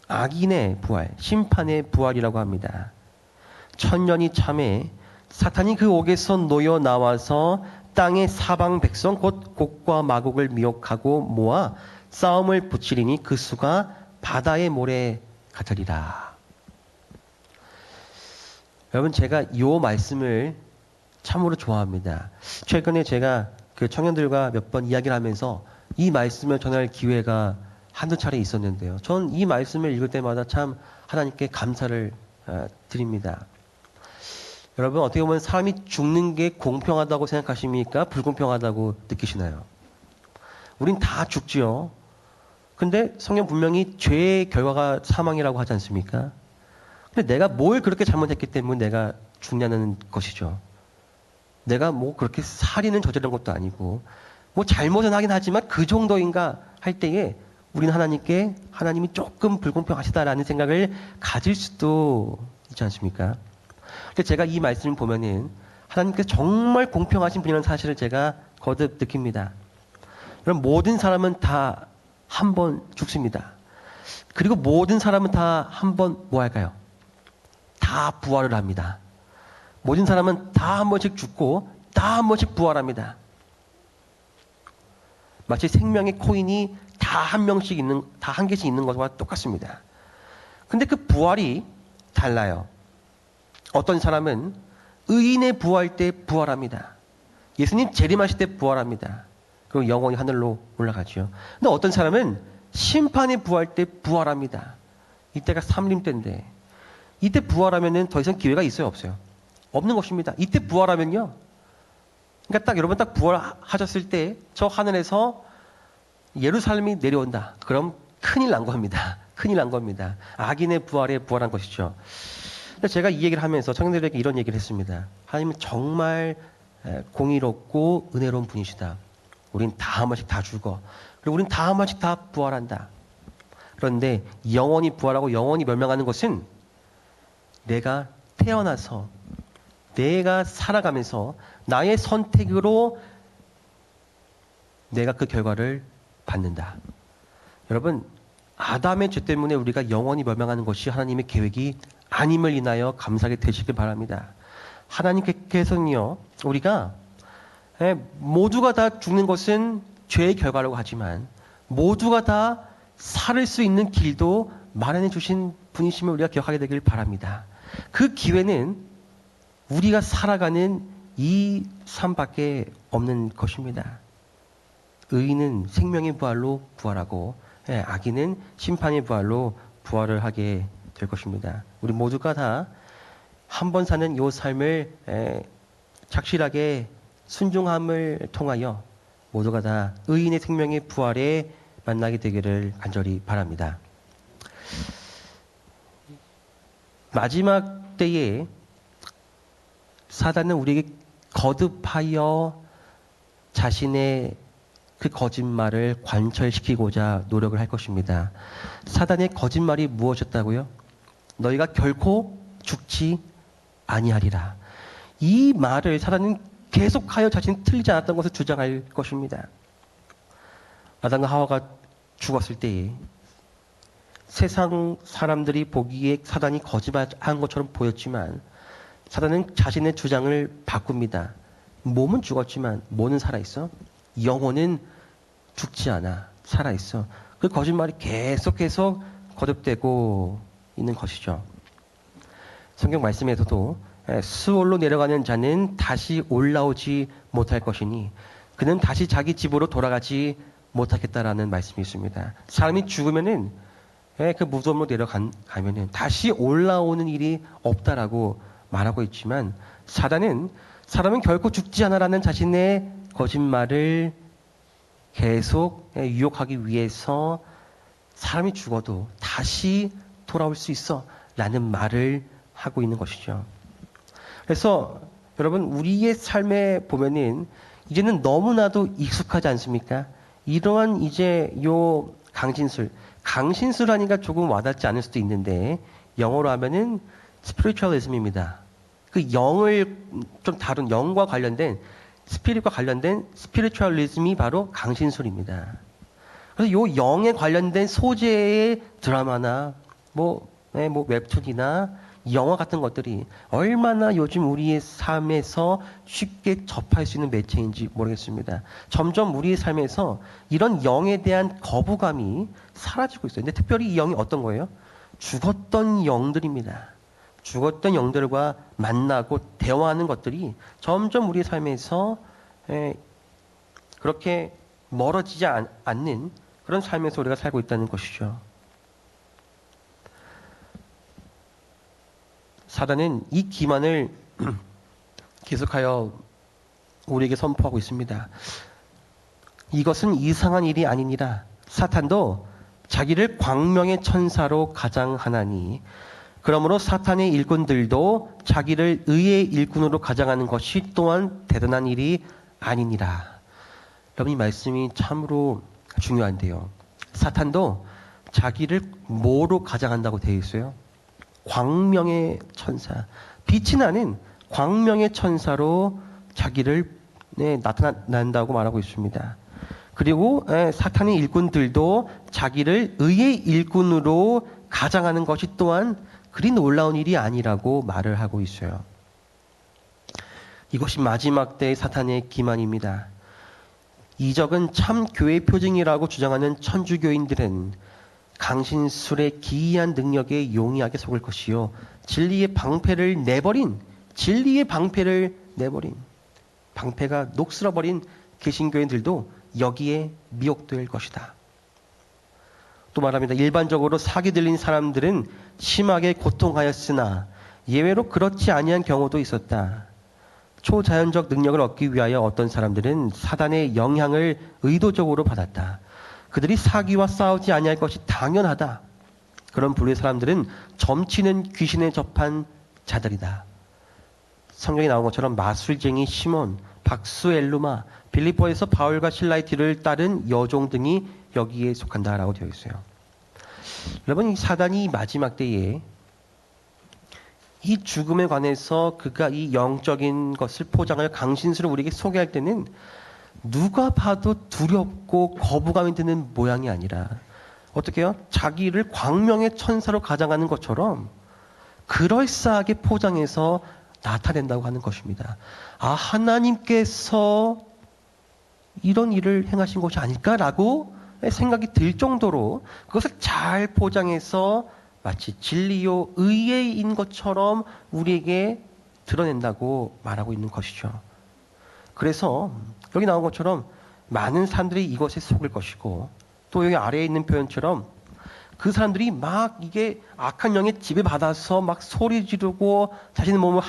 S2: 악인의 부활, 심판의 부활이라고 합니다. 천년이 참에 사탄이 그 옥에서 놓여 나와서 땅의 사방 백성 곧 곡과 마곡을 미혹하고 모아 싸움을 붙이리니 그 수가 바다의 모래 같으리라. 여러분 제가 이 말씀을 참으로 좋아합니다. 최근에 제가 그 청년들과 몇 번 이야기를 하면서 이 말씀을 전할 기회가 한두 차례 있었는데요. 전 이 말씀을 읽을 때마다 참 하나님께 감사를 드립니다. 여러분 어떻게 보면 사람이 죽는 게 공평하다고 생각하십니까? 불공평하다고 느끼시나요? 우린 다 죽지요. 근데 성경 분명히 죄의 결과가 사망이라고 하지 않습니까? 근데 내가 뭘 그렇게 잘못했기 때문에 내가 죽냐는 것이죠. 내가 뭐 그렇게 살인은 저지른 것도 아니고 뭐 잘못은 하긴 하지만 그 정도인가 할 때에 우리는 하나님이 조금 불공평하시다라는 생각을 가질 수도 있지 않습니까? 근데 제가 이 말씀을 보면은 하나님께서 정말 공평하신 분이라는 사실을 제가 거듭 느낍니다. 그럼 모든 사람은 다 한 번 죽습니다. 그리고 모든 사람은 다 한 번 뭐 할까요? 다 부활을 합니다. 모든 사람은 다 한 번씩 죽고 다 한 번씩 부활합니다. 마치 생명의 코인이 다 한 개씩 있는 것과 똑같습니다. 근데 그 부활이 달라요. 어떤 사람은 의인의 부활 때 부활합니다. 예수님 재림하실 때 부활합니다. 그리고 영원히 하늘로 올라가죠. 근데 어떤 사람은 심판의 부활 때 부활합니다. 이때가 삼림 때인데 이때 부활하면은 더 이상 기회가 있어요, 없어요? 없는 것입니다. 이때 부활하면요. 그러니까 여러분 부활하셨을 때 저 하늘에서 예루살렘이 내려온다. 그럼 큰일 난 겁니다. 큰일 난 겁니다. 악인의 부활에 부활한 것이죠. 제가 이 얘기를 하면서 청년들에게 이런 얘기를 했습니다. 하나님은 정말 공의롭고 은혜로운 분이시다. 우린 다 한 번씩 다 죽어. 그리고 우린 다 한 번씩 다 부활한다. 그런데 영원히 부활하고 영원히 멸망하는 것은 내가 태어나서 내가 살아가면서 나의 선택으로 내가 그 결과를 받는다. 여러분, 아담의 죄 때문에 우리가 영원히 멸망하는 것이 하나님의 계획이 아님을 인하여 감사하게 되시길 바랍니다. 하나님께서는요, 우리가 모두가 다 죽는 것은 죄의 결과라고 하지만 모두가 다 살을 수 있는 길도 마련해 주신 분이심을 우리가 기억하게 되길 바랍니다. 그 기회는 우리가 살아가는 이 삶밖에 없는 것입니다. 의인은 생명의 부활로 부활하고 악인은 심판의 부활로 부활을 하게 될 것입니다. 우리 모두가 다 한 번 사는 이 삶을 착실하게 순종함을 통하여 모두가 다 의인의 생명의 부활에 만나게 되기를 간절히 바랍니다. 마지막 때에 사단은 우리에게 거듭하여 자신의 그 거짓말을 관철시키고자 노력을 할 것입니다. 사단의 거짓말이 무엇이었다고요? 너희가 결코 죽지 아니하리라. 이 말을 사단은 계속하여 자신이 틀리지 않았던 것을 주장할 것입니다. 아담과 하와가 죽었을 때에 세상 사람들이 보기에 사단이 거짓말한 것처럼 보였지만 사단은 자신의 주장을 바꿉니다. 몸은 죽었지만 몸은 살아있어. 영혼은 죽지 않아. 살아있어. 그 거짓말이 계속 거듭되고 있는 것이죠. 성경 말씀에서도 수올로 내려가는 자는 다시 올라오지 못할 것이니 그는 다시 자기 집으로 돌아가지 못하겠다라는 말씀이 있습니다. 사람이 죽으면은 그 무덤으로 내려가면은 다시 올라오는 일이 없다라고 말하고 있지만 사단은 사람은 결코 죽지 않아라는 자신의 거짓말을 계속 유혹하기 위해서 사람이 죽어도 다시 돌아올 수 있어 라는 말을 하고 있는 것이죠. 그래서 여러분 우리의 삶에 보면은 이제는 너무나도 익숙하지 않습니까? 이러한 이제 요 강신술 하니까 조금 와닿지 않을 수도 있는데 영어로 하면은 spiritualism입니다. 그 영을 좀 다룬 영과 관련된 스피릿과 관련된 spiritualism이 바로 강신술입니다. 그래서 요 영에 관련된 소재의 드라마나 뭐 웹툰이나 영화 같은 것들이 얼마나 요즘 우리의 삶에서 쉽게 접할 수 있는 매체인지 모르겠습니다. 점점 우리의 삶에서 이런 영에 대한 거부감이 사라지고 있어요. 근데 특별히 이 영이 어떤 거예요? 죽었던 영들입니다. 죽었던 영들과 만나고 대화하는 것들이 점점 우리의 삶에서 그렇게 멀어지지 않는 그런 삶에서 우리가 살고 있다는 것이죠. 사단은 이 기만을 계속하여 우리에게 선포하고 있습니다. 이것은 이상한 일이 아니니라. 사탄도 자기를 광명의 천사로 가장하나니 그러므로 사탄의 일꾼들도 자기를 의의 일꾼으로 가장하는 것이 또한 대단한 일이 아니니라. 여러분 이 말씀이 참으로 중요한데요. 사탄도 자기를 뭐로 가장한다고 되어 있어요? 광명의 천사, 빛이 나는 광명의 천사로 자기를 나타난다고 말하고 있습니다. 그리고 사탄의 일꾼들도 자기를 의의 일꾼으로 가장하는 것이 또한 그리 놀라운 일이 아니라고 말을 하고 있어요. 이것이 마지막 때의 사탄의 기만입니다. 이적은 참 교회 표징이라고 주장하는 천주교인들은 강신술의 기이한 능력에 용이하게 속을 것이요 진리의 방패를 내버린 방패가 녹슬어버린 개신교인들도 여기에 미혹될 것이다. 또 말합니다. 일반적으로 사기 들린 사람들은 심하게 고통하였으나 예외로 그렇지 아니한 경우도 있었다. 초자연적 능력을 얻기 위하여 어떤 사람들은 사단의 영향을 의도적으로 받았다. 그들이 사기와 싸우지 아니할 것이 당연하다. 그런 부류의 사람들은 점치는 귀신에 접한 자들이다. 성경에 나온 것처럼 마술쟁이 시몬, 박수엘루마, 빌립보에서 바울과 실라의 뒤를 따른 여종 등이 여기에 속한다라고 되어 있어요. 여러분 이 사단이 마지막 때에 이 죽음에 관해서 그가 이 영적인 것을 포장할 강신술을 우리에게 소개할 때는 누가 봐도 두렵고 거부감이 드는 모양이 아니라 어떻게 해요? 자기를 광명의 천사로 가장하는 것처럼 그럴싸하게 포장해서 나타낸다고 하는 것입니다. 아, 하나님께서 이런 일을 행하신 것이 아닐까라고 생각이 들 정도로 그것을 잘 포장해서 마치 진리요 의의인 것처럼 우리에게 드러낸다고 말하고 있는 것이죠. 그래서 여기 나온 것처럼 많은 사람들이 이것에 속을 것이고 또 여기 아래에 있는 표현처럼 그 사람들이 막 이게 악한 영의 지배받아서 막 소리 지르고 자신의 몸을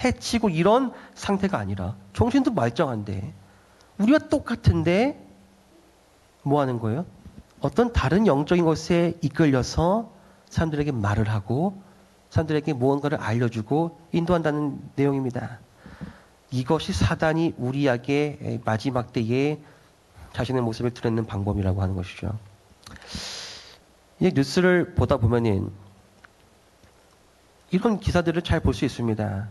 S2: 해치고 이런 상태가 아니라 정신도 말짱한데 우리와 똑같은데 뭐 하는 거예요? 어떤 다른 영적인 것에 이끌려서 사람들에게 말을 하고 사람들에게 무언가를 알려주고 인도한다는 내용입니다. 이것이 사단이 우리에게 마지막 때에 자신의 모습을 드러내는 방법이라고 하는 것이죠. 이 뉴스를 보다 보면은 이런 기사들을 잘 볼 수 있습니다.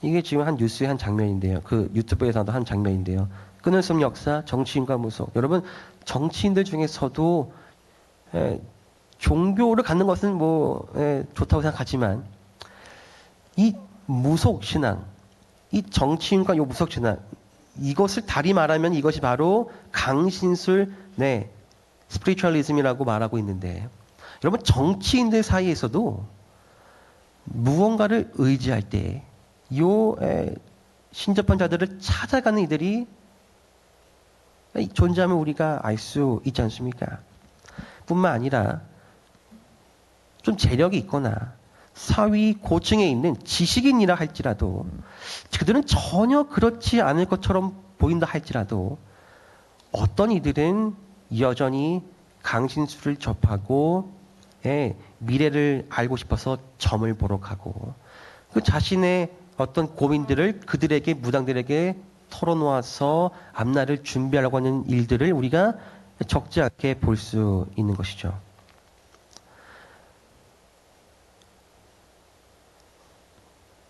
S2: 이게 지금 한 뉴스의 한 장면인데요. 그 유튜브에서도 한 장면인데요. 끊을 수 없는 역사, 정치인과 무속. 여러분, 정치인들 중에서도 종교를 갖는 것은 뭐 좋다고 생각하지만 이 무속 신앙, 이 정치인과 이 무속 신앙, 이것을 다리 말하면 이것이 바로 강신술, 스피리추얼리즘이라고 말하고 있는데, 여러분 정치인들 사이에서도 무언가를 의지할 때 요 신접한 자들을 찾아가는 이들이 존재하면 우리가 알 수 있지 않습니까? 뿐만 아니라 좀 재력이 있거나 사위 고층에 있는 지식인이라 할지라도 그들은 전혀 그렇지 않을 것처럼 보인다 할지라도 어떤 이들은 여전히 강신술을 접하고 미래를 알고 싶어서 점을 보러 가고 그 자신의 어떤 고민들을 그들에게 무당들에게 털어놓아서 앞날을 준비하려고 하는 일들을 우리가 적지 않게 볼 수 있는 것이죠.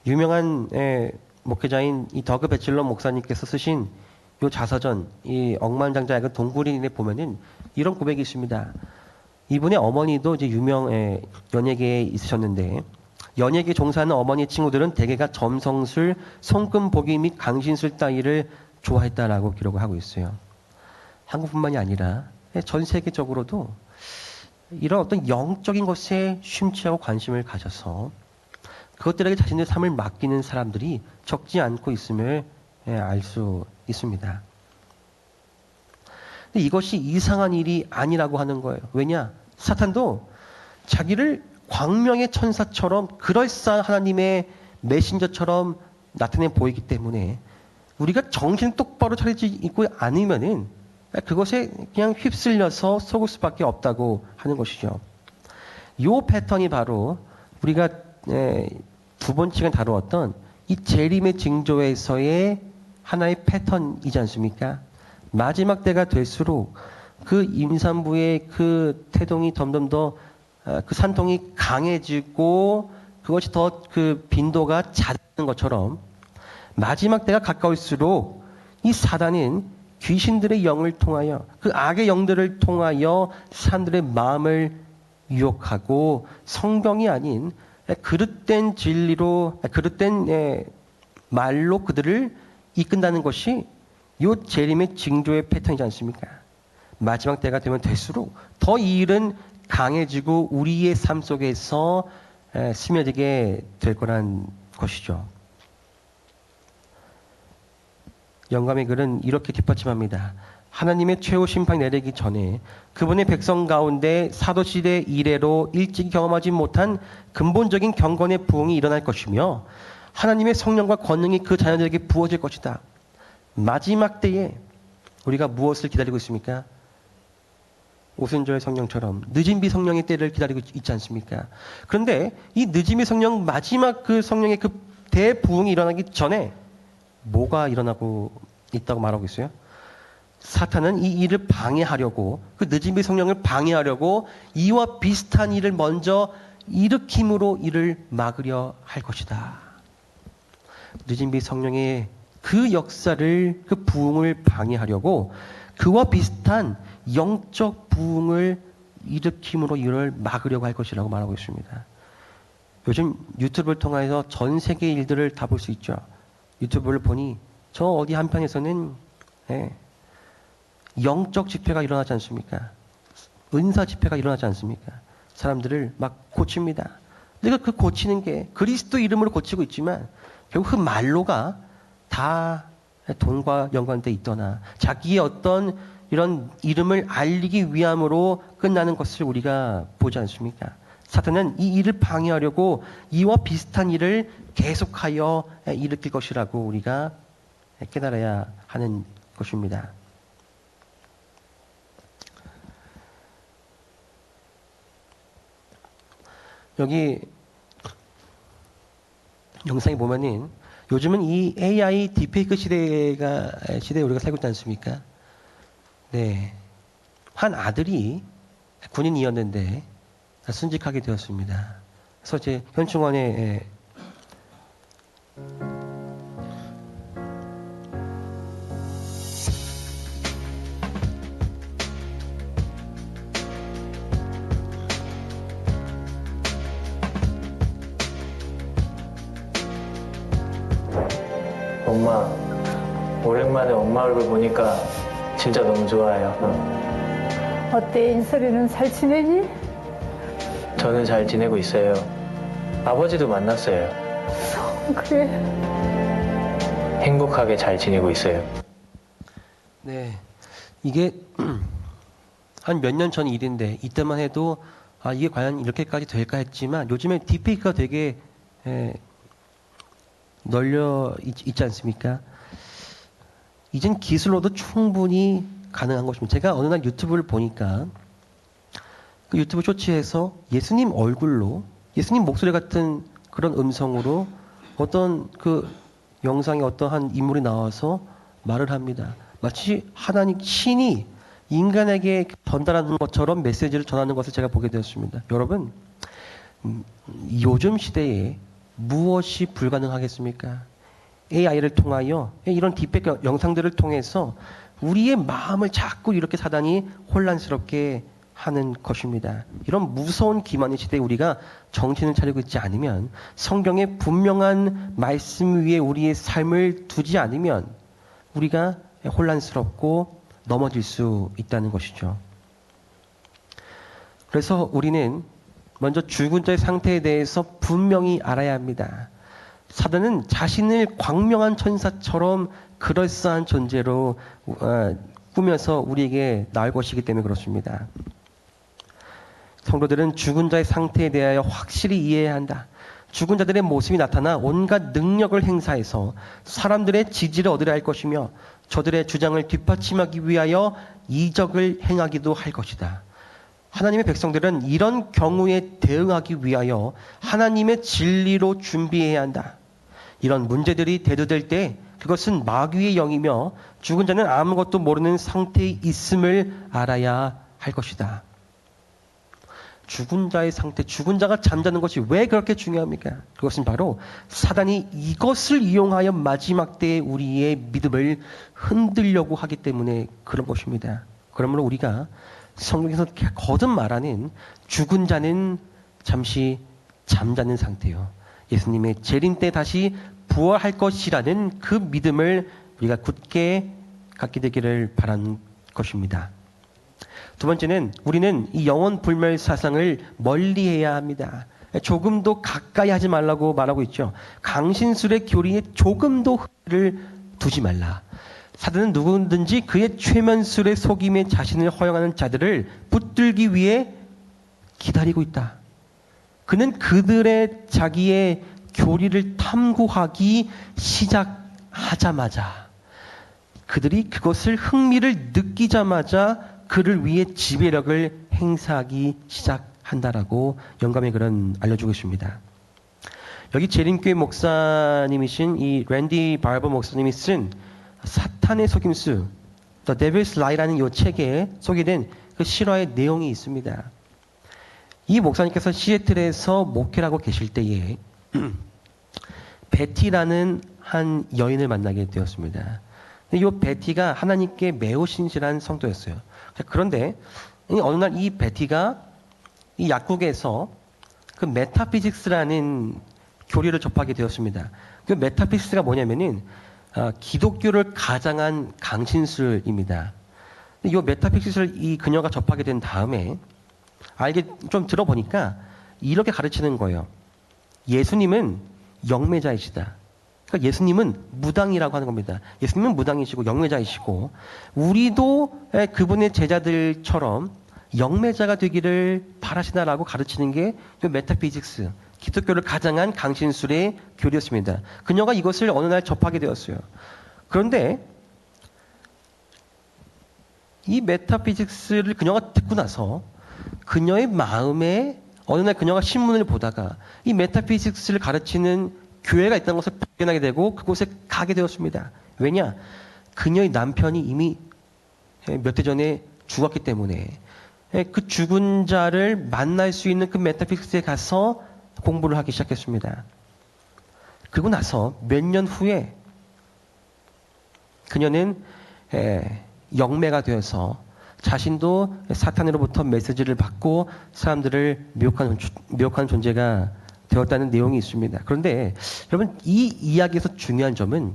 S2: 유명한 목회자인 이 더그 배칠러 목사님께서 쓰신 요 자서전, 이 억만장자의 동굴인에 보면은 이런 고백이 있습니다. 이분의 어머니도 이제 유명 연예계에 있으셨는데 연예계 종사하는 어머니 친구들은 대개가 점성술, 손금보기 및 강신술 따위를 좋아했다라고 기록을 하고 있어요. 한국뿐만이 아니라 전 세계적으로도 이런 어떤 영적인 것에 심취하고 관심을 가져서 그것들에게 자신의 삶을 맡기는 사람들이 적지 않고 있음을 알 수 있습니다. 근데 이것이 이상한 일이 아니라고 하는 거예요. 왜냐? 사탄도 자기를 광명의 천사처럼 그럴싸한 하나님의 메신저처럼 나타내 보이기 때문에 우리가 정신 똑바로 차리지 있고 않으면은 그것에 그냥 휩쓸려서 속을 수밖에 없다고 하는 것이죠. 이 패턴이 바로 우리가 두 번째가 다루었던 이 재림의 징조에서의 하나의 패턴이지 않습니까? 마지막 때가 될수록 그 임산부의 그 태동이 점점 더 그 산통이 강해지고 그것이 더 그 빈도가 잦는 것처럼 마지막 때가 가까울수록 이 사단은 귀신들의 영을 통하여 그 악의 영들을 통하여 사람들의 마음을 유혹하고 성경이 아닌 그릇된 진리로 그릇된 말로 그들을 이끈다는 것이 이 재림의 징조의 패턴이지 않습니까? 마지막 때가 되면 될수록 더 이 일은 강해지고 우리의 삶 속에서 스며들게 될 거란 것이죠. 영감의 글은 이렇게 뒷받침합니다. 하나님의 최후 심판이 내리기 전에 그분의 백성 가운데 사도시대 이래로 일찍 경험하지 못한 근본적인 경건의 부흥이 일어날 것이며 하나님의 성령과 권능이 그 자녀들에게 부어질 것이다. 마지막 때에 우리가 무엇을 기다리고 있습니까? 오순절 성령처럼 늦은비 성령의 때를 기다리고 있지 않습니까? 그런데 이 늦은비 성령 마지막 그 성령의 그 대부흥이 일어나기 전에 뭐가 일어나고 있다고 말하고 있어요? 사탄은 이 일을 방해하려고 그 늦은비 성령을 방해하려고 이와 비슷한 일을 먼저 일으킴으로 이를 막으려 할 것이다. 늦은비 성령의 그 역사를 그 부흥을 방해하려고 그와 비슷한 영적 부흥을 일으킴으로 이를 막으려고 할 것이라고 말하고 있습니다. 요즘 유튜브를 통해서 전 세계 일들을 다 볼 수 있죠. 유튜브를 보니 저 어디 한편에서는 영적 집회가 일어나지 않습니까? 은사 집회가 일어나지 않습니까? 사람들을 막 고칩니다. 그러니까 그 고치는 게 그리스도 이름으로 고치고 있지만 결국 그 말로가 다 돈과 연관돼 있거나 자기의 어떤 이런 이름을 알리기 위함으로 끝나는 것을 우리가 보지 않습니까? 사탄은 이 일을 방해하려고 이와 비슷한 일을 계속하여 일으킬 것이라고 우리가 깨달아야 하는 것입니다. 여기 영상에 보면은 요즘은 이 AI 딥페이크 시대에 우리가 살고 있지 않습니까? 네. 한 아들이 군인이었는데 순직하게 되었습니다. 그래서 이제 현충원에
S4: 엄마, 오랜만에 엄마 얼굴 보니까 진짜 너무 좋아요.
S5: 어때, 인설이는 잘 지내니?
S4: 저는 잘 지내고 있어요. 아버지도 만났어요.
S5: 그래.
S4: 행복하게 잘 지내고 있어요.
S2: 네, 이게 한 몇 년 전 일인데 이때만 해도 아 이게 과연 이렇게까지 될까 했지만 요즘에 딥페이크가 되게 널려 있지 않습니까? 이젠 기술로도 충분히 가능한 것입니다. 제가 어느 날 유튜브를 보니까 그 유튜브 쇼츠에서 예수님 얼굴로 예수님 목소리 같은 그런 음성으로 어떤 그 영상에 어떤 한 인물이 나와서 말을 합니다. 마치 하나님 신이 인간에게 전달하는 것처럼 메시지를 전하는 것을 제가 보게 되었습니다. 여러분, 요즘 시대에 무엇이 불가능하겠습니까? AI를 통하여 이런 딥백 영상들을 통해서 우리의 마음을 자꾸 이렇게 사단이 혼란스럽게 하는 것입니다. 이런 무서운 기만의 시대에 우리가 정신을 차리고 있지 않으면 성경의 분명한 말씀 위에 우리의 삶을 두지 않으면 우리가 혼란스럽고 넘어질 수 있다는 것이죠. 그래서 우리는 먼저 죽은 자의 상태에 대해서 분명히 알아야 합니다. 사단은 자신을 광명한 천사처럼 그럴싸한 존재로 꾸며서 우리에게 나올 것이기 때문에 그렇습니다. 성도들은 죽은 자의 상태에 대하여 확실히 이해해야 한다. 죽은 자들의 모습이 나타나 온갖 능력을 행사해서 사람들의 지지를 얻으려 할 것이며 저들의 주장을 뒷받침하기 위하여 이적을 행하기도 할 것이다. 하나님의 백성들은 이런 경우에 대응하기 위하여 하나님의 진리로 준비해야 한다. 이런 문제들이 대두될 때 그것은 마귀의 영이며 죽은 자는 아무것도 모르는 상태에 있음을 알아야 할 것이다. 죽은 자의 상태, 죽은 자가 잠자는 것이 왜 그렇게 중요합니까? 그것은 바로 사단이 이것을 이용하여 마지막 때에 우리의 믿음을 흔들려고 하기 때문에 그런 것입니다. 그러므로 우리가 성경에서 거듭 말하는 죽은 자는 잠시 잠자는 상태요. 예수님의 재림 때 다시 부활할 것이라는 그 믿음을 우리가 굳게 갖게 되기를 바라는 것입니다. 두 번째는 우리는 이 영원 불멸 사상을 멀리해야 합니다. 조금도 가까이 하지 말라고 말하고 있죠. 강신술의 교리에 조금도 흠을 두지 말라. 사단은 누구든지 그의 최면술의 속임에 자신을 허용하는 자들을 붙들기 위해 기다리고 있다. 그는 그들의 자기의 교리를 탐구하기 시작하자마자 그들이 그것을 흥미를 느끼자마자 그를 위해 지배력을 행사하기 시작한다라고 영감의 글은 알려주고 있습니다. 여기 재림교회 목사님이신 이 랜디 발버 목사님이 쓴 사탄의 속임수, The Devil's Lie라는 이 책에 소개된 그 실화의 내용이 있습니다. 이 목사님께서 시애틀에서 목회를 하고 계실 때에 베티라는 한 여인을 만나게 되었습니다. 이 베티가 하나님께 매우 신실한 성도였어요. 그런데 어느 날 이 베티가 이 약국에서 그 메타피직스라는 교리를 접하게 되었습니다. 그 메타피직스가 뭐냐면은 기독교를 가장한 강신술입니다. 이 메타피직스를 이 그녀가 접하게 된 다음에 알게 좀 들어보니까 이렇게 가르치는 거예요. 예수님은 영매자이시다. 그러니까 예수님은 무당이라고 하는 겁니다. 예수님은 무당이시고 영매자이시고 우리도 그분의 제자들처럼 영매자가 되기를 바라시나라고 가르치는 게 메타피직스, 기독교를 가장한 강신술의 교리였습니다. 그녀가 이것을 어느 날 접하게 되었어요. 그런데 이 메타피직스를 그녀가 듣고 나서 그녀의 마음에 어느 날 그녀가 신문을 보다가 이 메타피직스를 가르치는 교회가 있다는 것을 발견하게 되고 그곳에 가게 되었습니다. 왜냐? 그녀의 남편이 이미 몇 해 전에 죽었기 때문에 그 죽은 자를 만날 수 있는 그 메타피직스에 가서 공부를 하기 시작했습니다. 그리고 나서 몇 년 후에 그녀는 영매가 되어서 자신도 사탄으로부터 메시지를 받고 사람들을 미혹하는 존재가 되었다는 내용이 있습니다. 그런데 여러분, 이 이야기에서 중요한 점은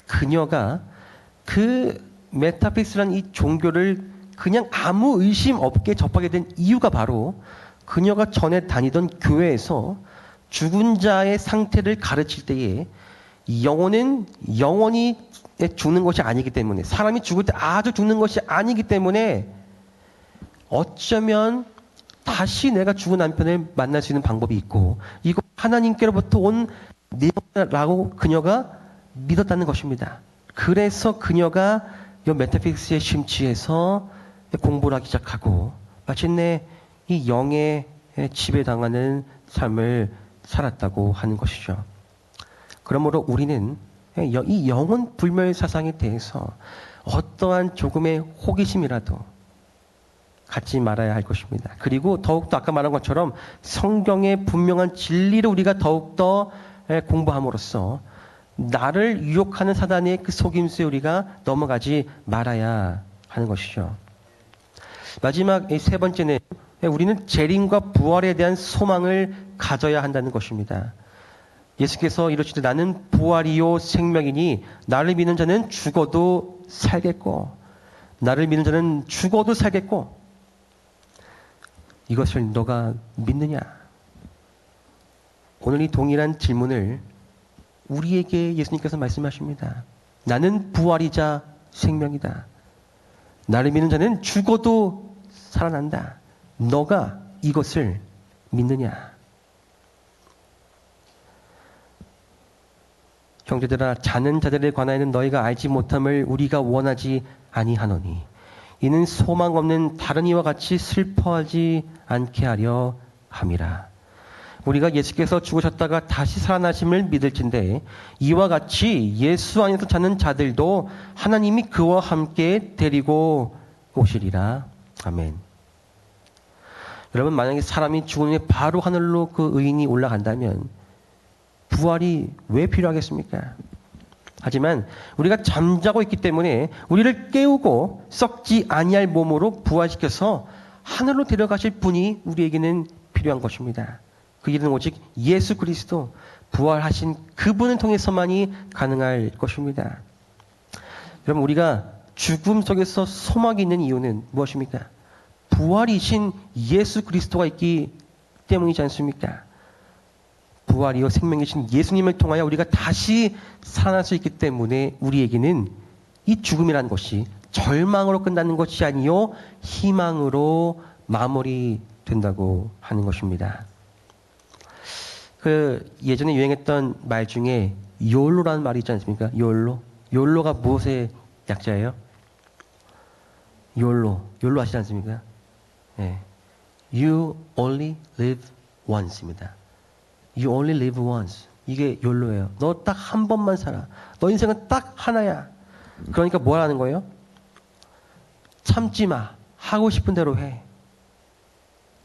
S2: 그녀가 그 메타피스라는 이 종교를 그냥 아무 의심 없게 접하게 된 이유가 바로 그녀가 전에 다니던 교회에서 죽은 자의 상태를 가르칠 때에 영혼은 영원히 죽는 것이 아니기 때문에, 사람이 죽을 때 아주 죽는 것이 아니기 때문에 어쩌면 다시 내가 죽은 남편을 만날 수 있는 방법이 있고, 이거 하나님께로부터 온 내용이라고 그녀가 믿었다는 것입니다. 그래서 그녀가 이 메타피스에 심취해서 공부를 하기 시작하고 마침내 이 영에 지배당하는 삶을 살았다고 하는 것이죠. 그러므로 우리는 이 영혼 불멸 사상에 대해서 어떠한 조금의 호기심이라도 갖지 말아야 할 것입니다. 그리고 더욱더 아까 말한 것처럼 성경의 분명한 진리를 우리가 더욱더 공부함으로써 나를 유혹하는 사단의 그 속임수에 우리가 넘어가지 말아야 하는 것이죠. 마지막 세 번째는 우리는 재림과 부활에 대한 소망을 가져야 한다는 것입니다. 예수께서 이러시되 나는 부활이요 생명이니 나를 믿는 자는 죽어도 살겠고 나를 믿는 자는 죽어도 살겠고 이것을 너가 믿느냐? 오늘 이 동일한 질문을 우리에게 예수님께서 말씀하십니다. 나는 부활이자 생명이다. 나를 믿는 자는 죽어도 살아난다. 너가 이것을 믿느냐? 형제들아, 자는 자들에 관하여는 너희가 알지 못함을 우리가 원하지 아니하노니 이는 소망 없는 다른 이와 같이 슬퍼하지 않게 하려 함이라. 우리가 예수께서 죽으셨다가 다시 살아나심을 믿을진대 이와 같이 예수 안에서 자는 자들도 하나님이 그와 함께 데리고 오시리라. 아멘. 여러분, 만약에 사람이 죽은 후에 바로 하늘로 그 의인이 올라간다면 부활이 왜 필요하겠습니까? 하지만 우리가 잠자고 있기 때문에 우리를 깨우고 썩지 아니할 몸으로 부활시켜서 하늘로 데려가실 분이 우리에게는 필요한 것입니다. 그 일은 오직 예수 그리스도 부활하신 그분을 통해서만이 가능할 것입니다. 여러분, 우리가 죽음 속에서 소망이 있는 이유는 무엇입니까? 부활이신 예수 그리스도가 있기 때문이지 않습니까? 부활이요 생명이신 예수님을 통하여 우리가 다시 살아날 수 있기 때문에 우리에게는 이 죽음이라는 것이 절망으로 끝나는 것이 아니요 희망으로 마무리된다고 하는 것입니다. 그 예전에 유행했던 말 중에 YOLO라는 말이 있지 않습니까? YOLO. YOLO가 무엇의 약자예요? YOLO 아시지 않습니까? 네. You only live once입니다. You only live once. 이게 YOLO예요. 너 딱 한 번만 살아. 너 인생은 딱 하나야. 그러니까 뭐라는 거예요? 참지 마. 하고 싶은 대로 해.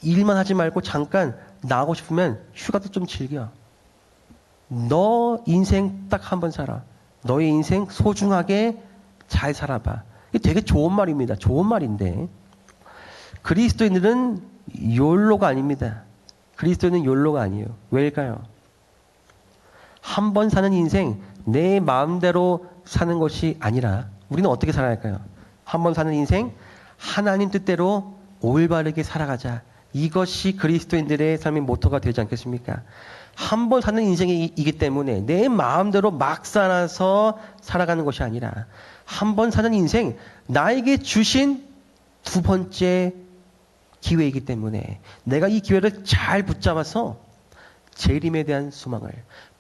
S2: 일만 하지 말고 잠깐 나가고 싶으면 휴가도 좀 즐겨. 너 인생 딱 한 번 살아. 너의 인생 소중하게 잘 살아봐. 이게 되게 좋은 말입니다. 좋은 말인데 그리스도인들은 YOLO가 아닙니다. 그리스도인은 YOLO가 아니에요. 왜일까요? 한 번 사는 인생 내 마음대로 사는 것이 아니라 우리는 어떻게 살아야 할까요? 한 번 사는 인생 하나님 뜻대로 올바르게 살아가자. 이것이 그리스도인들의 삶의 모토가 되지 않겠습니까? 한 번 사는 인생이기 때문에 내 마음대로 막 살아서 살아가는 것이 아니라 한 번 사는 인생 나에게 주신 두 번째 기회이기 때문에 내가 이 기회를 잘 붙잡아서 재림에 대한 소망을,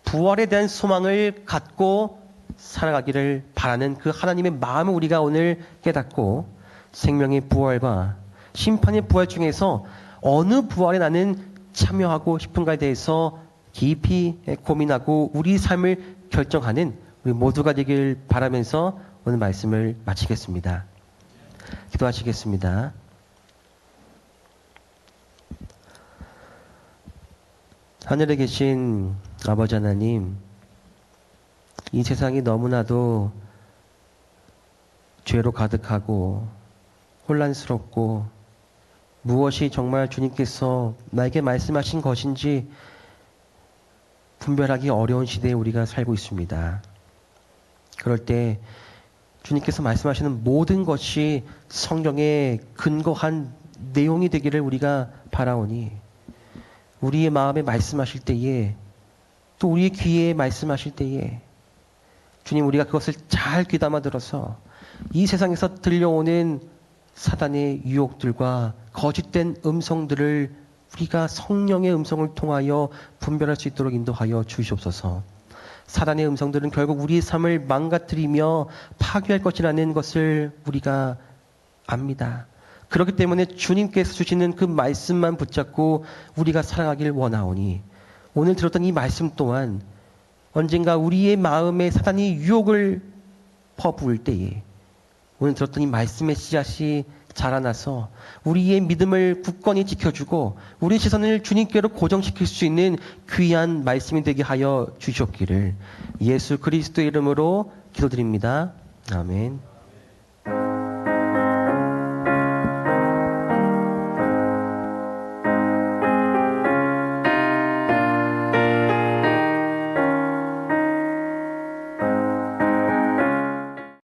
S2: 부활에 대한 소망을 갖고 살아가기를 바라는 그 하나님의 마음을 우리가 오늘 깨닫고 생명의 부활과 심판의 부활 중에서 어느 부활에 나는 참여하고 싶은가에 대해서 깊이 고민하고 우리 삶을 결정하는 우리 모두가 되길 바라면서 오늘 말씀을 마치겠습니다. 기도하시겠습니다. 하늘에 계신 아버지 하나님, 이 세상이 너무나도 죄로 가득하고 혼란스럽고 무엇이 정말 주님께서 나에게 말씀하신 것인지 분별하기 어려운 시대에 우리가 살고 있습니다. 그럴 때 주님께서 말씀하시는 모든 것이 성경에 근거한 내용이 되기를 우리가 바라오니 우리의 마음에 말씀하실 때에 또 우리의 귀에 말씀하실 때에 주님 우리가 그것을 잘 귀담아 들어서 이 세상에서 들려오는 사단의 유혹들과 거짓된 음성들을 우리가 성령의 음성을 통하여 분별할 수 있도록 인도하여 주시옵소서. 사단의 음성들은 결국 우리의 삶을 망가뜨리며 파괴할 것이라는 것을 우리가 압니다. 그렇기 때문에 주님께서 주시는 그 말씀만 붙잡고 우리가 살아가길 원하오니 오늘 들었던 이 말씀 또한 언젠가 우리의 마음에 사단이 유혹을 퍼부을 때에 오늘 들었던 이 말씀의 씨앗이 자라나서 우리의 믿음을 굳건히 지켜주고 우리의 시선을 주님께로 고정시킬 수 있는 귀한 말씀이 되게 하여 주시옵기를 예수 그리스도의 이름으로 기도드립니다. 아멘.